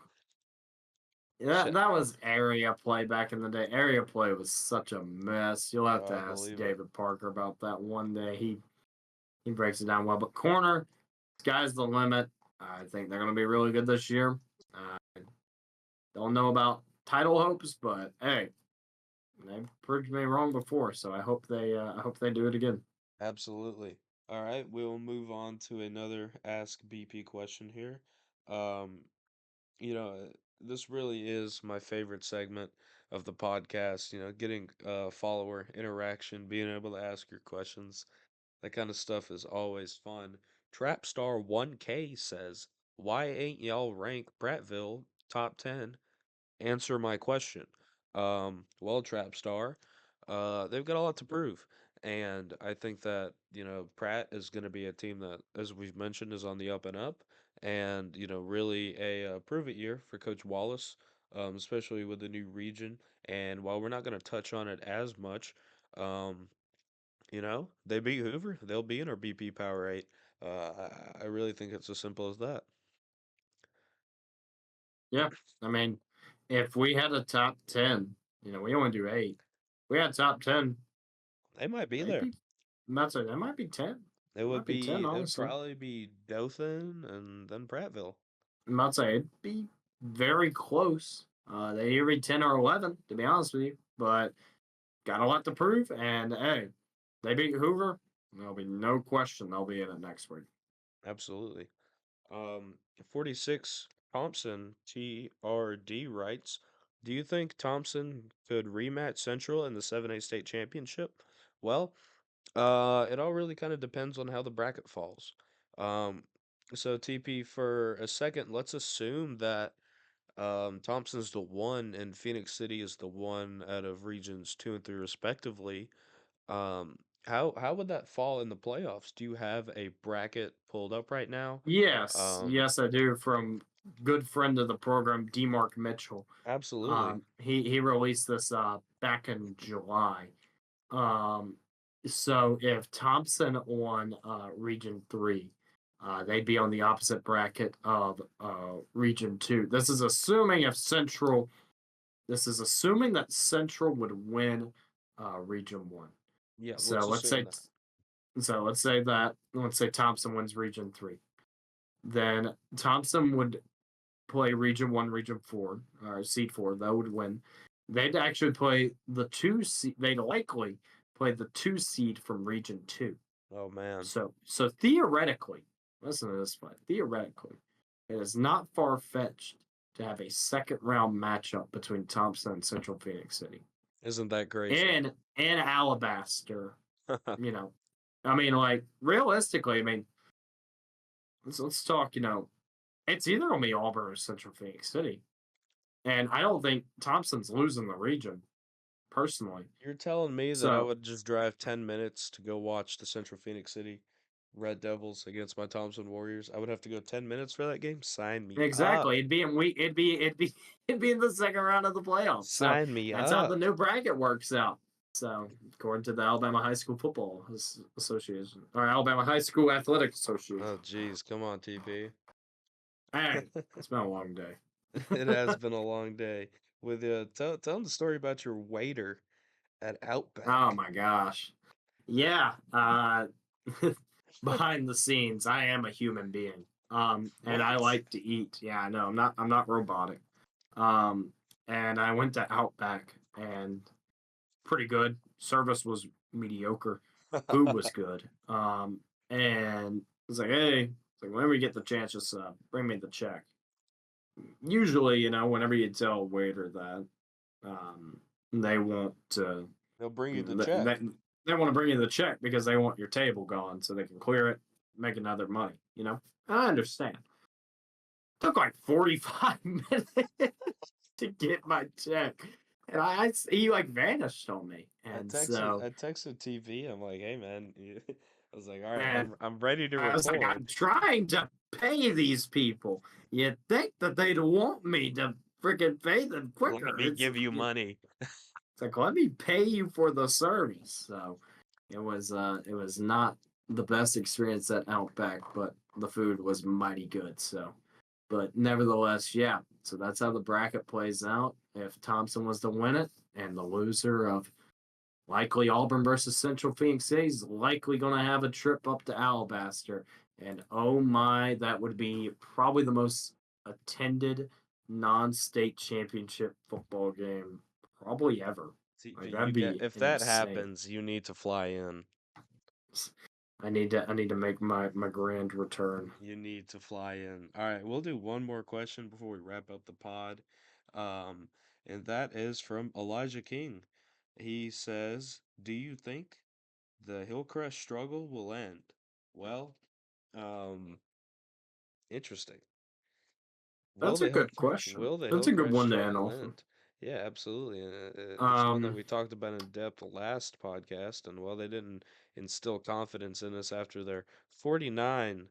that Shit. that was area play back in the day. Area play was such a mess. You'll have to Oh, I ask believe it. David Parker about that one day. He breaks it down well. But corner, sky's the limit. I think they're going to be really good this year. Uh, don't know about title hopes, but hey, they've proved me wrong before. So I hope they do it again. Absolutely. All right, we'll move on to another Ask BP question here. Um, you know, this really is my favorite segment of the podcast, getting follower interaction, being able to ask your questions. That kind of stuff is always fun. Trapstar1K says, "Why ain't y'all rank Prattville top 10? Answer my question." Well, Trapstar, they've got a lot to prove. And I think that, Pratt is going to be a team that, as we've mentioned, is on the up and up. And, really a prove it year for Coach Wallace, especially with the new region. And while we're not going to touch on it as much, um, they beat Hoover. They'll be in our BP Power 8. I really think it's as simple as that. Yeah, I mean, if we had a top 10, we only do 8. We had top 10, They might be there. maybe. That's it. That might be 10. It It would might be 10, be, it'd honestly. probably be Dothan and then Prattville. I'm about to say it'd be very close. They either be 10 or 11, to be honest with you. But got a lot to prove. And hey, they beat Hoover. There'll be no question they'll be in it next week. Absolutely. 46 Thompson TRD writes, "Do you think Thompson could rematch Central in the 7A state championship?" Well, it all really kind of depends on how the bracket falls. Um, so TP, for a second, let's assume that Thompson's the one and Phoenix City is the one out of regions 2 and 3 respectively. Um, how would that fall in the playoffs? Do you have a bracket pulled up right now? Yes, Um, yes, I do. From good friend of the program, Demark Mitchell. absolutely. He released this back in July. Um, so if Thompson won Region 3, they'd be on the opposite bracket of Region 2. This is assuming that Central would win Region 1. Yeah, So let's let's assume say that. let's say Thompson wins Region 3. Then Thompson would play Region 1, Region 4, or Seed 4. That would win. They'd actually play the 2 seed. They'd likely play the 2 seed from Region 2. Oh man, So theoretically, listen to this fight. Theoretically, it is not far fetched to have a second round matchup between Thompson and Central Phoenix City isn't that crazy? and Alabaster. You know, I mean, like realistically, I mean, let's talk. It's either gonna be Auburn or Central Phoenix City, and I don't think Thompson's losing the region personally. You're telling me that I So would just drive 10 minutes to go watch the Central Phoenix City Red Devils against my Thompson Warriors? I would have to go 10 minutes for that game? Sign me up. exactly, it'd be in week. It'd be in the second round of the playoffs. So Sign me that's how the up. new bracket works out. So according to the Alabama High School Football Association or Alabama High School Athletic Oh, Association. geez. Come on, TP. Hey, it's been a long day. It has been a long day. With tell them the story about your waiter at Oh Outback. my gosh. Yeah. Behind the scenes, I am a human being. And I What? like to eat. Yeah, I know. I'm not robotic. Um, and I went to Outback and pretty good. Service was mediocre. Food was good. And it's like, hey, it's like whenever you get the chance, just bring me the check. Usually, whenever you tell a waiter that, they want to They'll bring you the they, check. they want to bring you the check because they want your table gone so they can clear it, make another money. I understand. Took like 45 minutes to get my check, and he like vanished on me, and so I texted TV. I'm like, hey man, I was like, all right, and I'm ready to I was like, record. I'm trying to pay these people. You'd think that they'd want me to freaking pay them Let quicker. me give you money. It's like, let me pay you for the service. So it was not the best experience at Outback, but the food was mighty good. So, but nevertheless, yeah. So that's how the bracket plays out. If Thompson was to win it, and the loser of likely Auburn versus Central Phoenix City is likely going to have a trip up to Alabaster. And oh my, that would be probably the most attended non-state championship football game probably ever. See, Like but that'd you get be if that insane. happens, you need to fly in. I need to make my grand return. You need to fly in. All right, we'll do one more question before we wrap up the pod. Um, and that is from Elijah King. He says, "Do you think the Hillcrest struggle will end?" Well, um, interesting. That's a good question. Will the That's a good Hillcrest one to end struggle off with. end? Yeah, absolutely. And it's one that Um, we talked about in depth last podcast. And well, they didn't instill confidence in us after their 49-17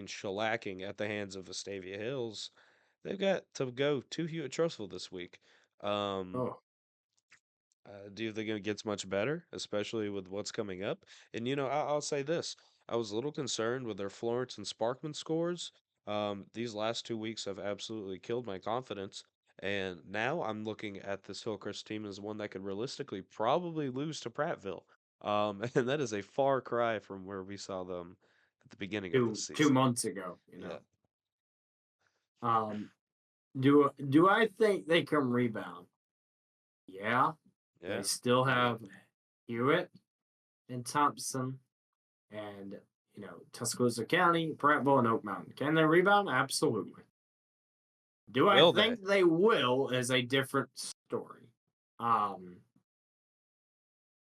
shellacking at the hands of Vestavia Hills. They've got to go to Hewitt Trussville this week. Um, oh, do you think it gets much better, especially with what's coming up? And I'll say this: I was a little concerned with their Florence and Sparkman scores. These last 2 weeks have absolutely killed my confidence, and now I'm looking at this Hillcrest team as one that could realistically probably lose to Prattville. And that is a far cry from where we saw them at the beginning of this two season. months ago. Yeah, Um, do I think they can rebound? Yeah, they yeah, still I do. have Hewitt and Thompson and Tuscaloosa County, Prattville, and Oak Mountain. Can they rebound? Absolutely. Do I Will they? think they will is a different story. Um,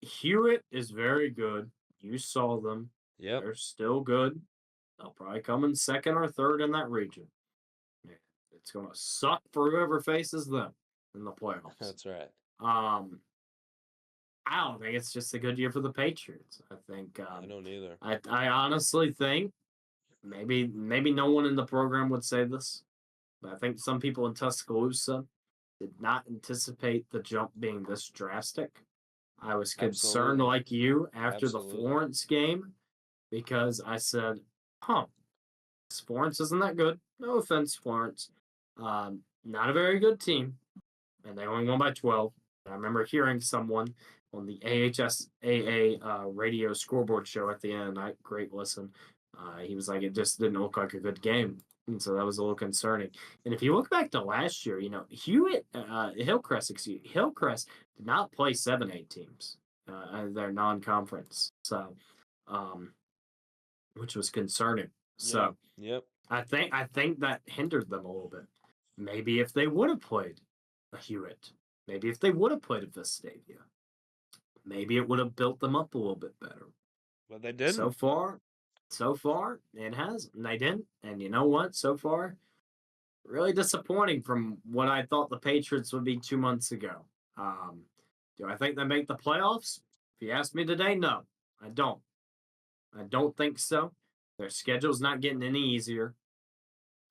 Hewitt is very good. You saw them. Yep, They're still good. They'll probably come in second or third in that region. Yeah, it's gonna suck for whoever faces them in the playoffs. that's right. Um, I don't think it's just a good year for the Patriots. I think I don't either. I honestly think maybe no one in the program would say this, but I think some people in Tuscaloosa did not anticipate the jump being this drastic. I was concerned Absolutely, like you after the absolutely. Florence game because I said, huh, Florence isn't that good. No offense, Florence. Not a very good team, and they only won by 12. I remember hearing someone on the AHSAA radio scoreboard show at the end of the night. Great listen. He was like, it just didn't look like a good game. And so that was a little concerning. And if you look back to last year, Hillcrest did not play 7A teams as their non-conference. So, um, which was concerning. Yeah. So Yep. I think that hindered them a little bit. Maybe if they would have played a Hewitt, maybe if they would have played a Vestavia, maybe it would have built them up a little bit better. But they So didn't. far, so far, it has. And they didn't. And you know what? So far, really disappointing from what I thought the Patriots would be 2 months ago. Um, do I think they make the playoffs? If you ask me today, no, I don't. I don't think so. Their schedule's not getting any easier.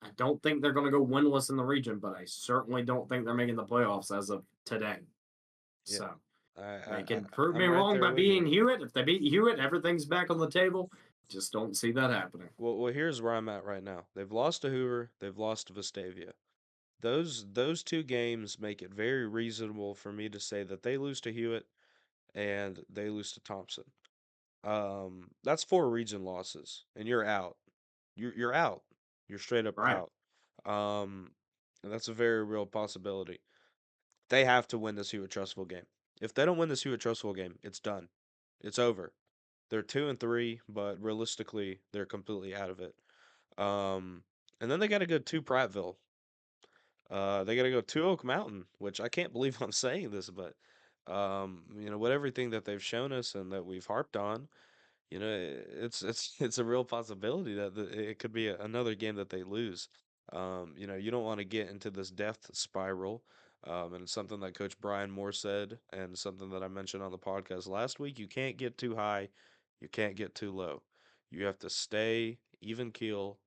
I don't think they're going to go winless in the region, but I certainly don't think they're making the playoffs as of today. Yeah. So I, they I, I can prove me I'm right wrong there by with you. beating Hewitt. If they beat Hewitt, everything's back on the table. Just don't see that happening. Well, here's where I'm at right now. They've lost to Hoover. They've lost to Vestavia. Those two games make it very reasonable for me to say that they lose to Hewitt and they lose to Thompson. That's four region losses, and you're out. You're out. You're straight up Right. out. Um, and that's a very real possibility. They have to win this Hewitt Trustful game. If they don't win this Hewitt Trustful game, it's done. It's over. They're 2-3, but realistically, they're completely out of it. Um, and then they got to go to Prattville. They got to go to Oak Mountain, which I can't believe I'm saying this, but with everything that they've shown us and that we've harped on, it's a real possibility that it could be another game that they lose. You don't want to get into this death spiral. And it's something that Coach Brian Moore said, and something that I mentioned on the podcast last week. You can't get too high, you can't get too low. You have to stay even keel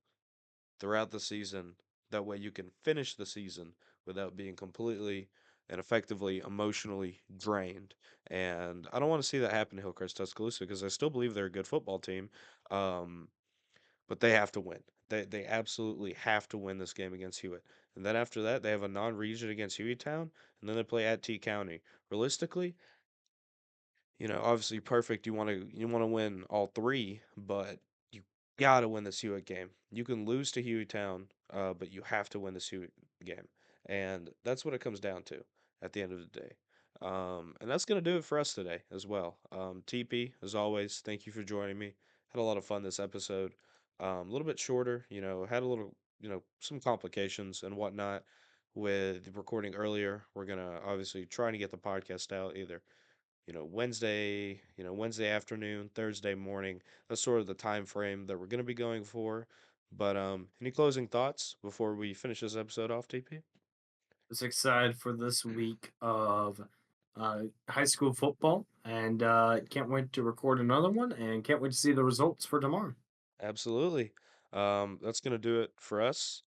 throughout the season. That way you can finish the season without being completely and effectively emotionally drained. And I don't want to see that happen to Hillcrest Tuscaloosa because I still believe they're a good football team. Um, but they have to win. They absolutely have to win this game against Hewitt. And then after that, they have a non-region against Hueytown, and then they play at T County. Realistically, obviously perfect. You want to win all three, but you gotta win this Hewitt game. You can lose to Hueytown, but you have to win this Hewitt game, and that's what it comes down to at the end of the day. And that's gonna do it for us today as well. TP, as always, thank you for joining me. Had a lot of fun this episode. A little bit shorter, had a little, some complications and whatnot with recording earlier. We're gonna obviously try to get the podcast out either Wednesday afternoon, Thursday morning. That's sort of the time frame that we're going to be going for. But any closing thoughts before we finish this episode off, TP? Just excited for this week of high school football and can't wait to record another one and can't wait to see the results for tomorrow. Absolutely. That's going to do it for us.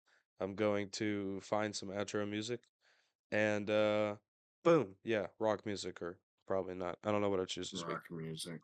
I'm going to find some outro music and boom, yeah, rock music or probably not. I don't know what I choose this week. Rock music.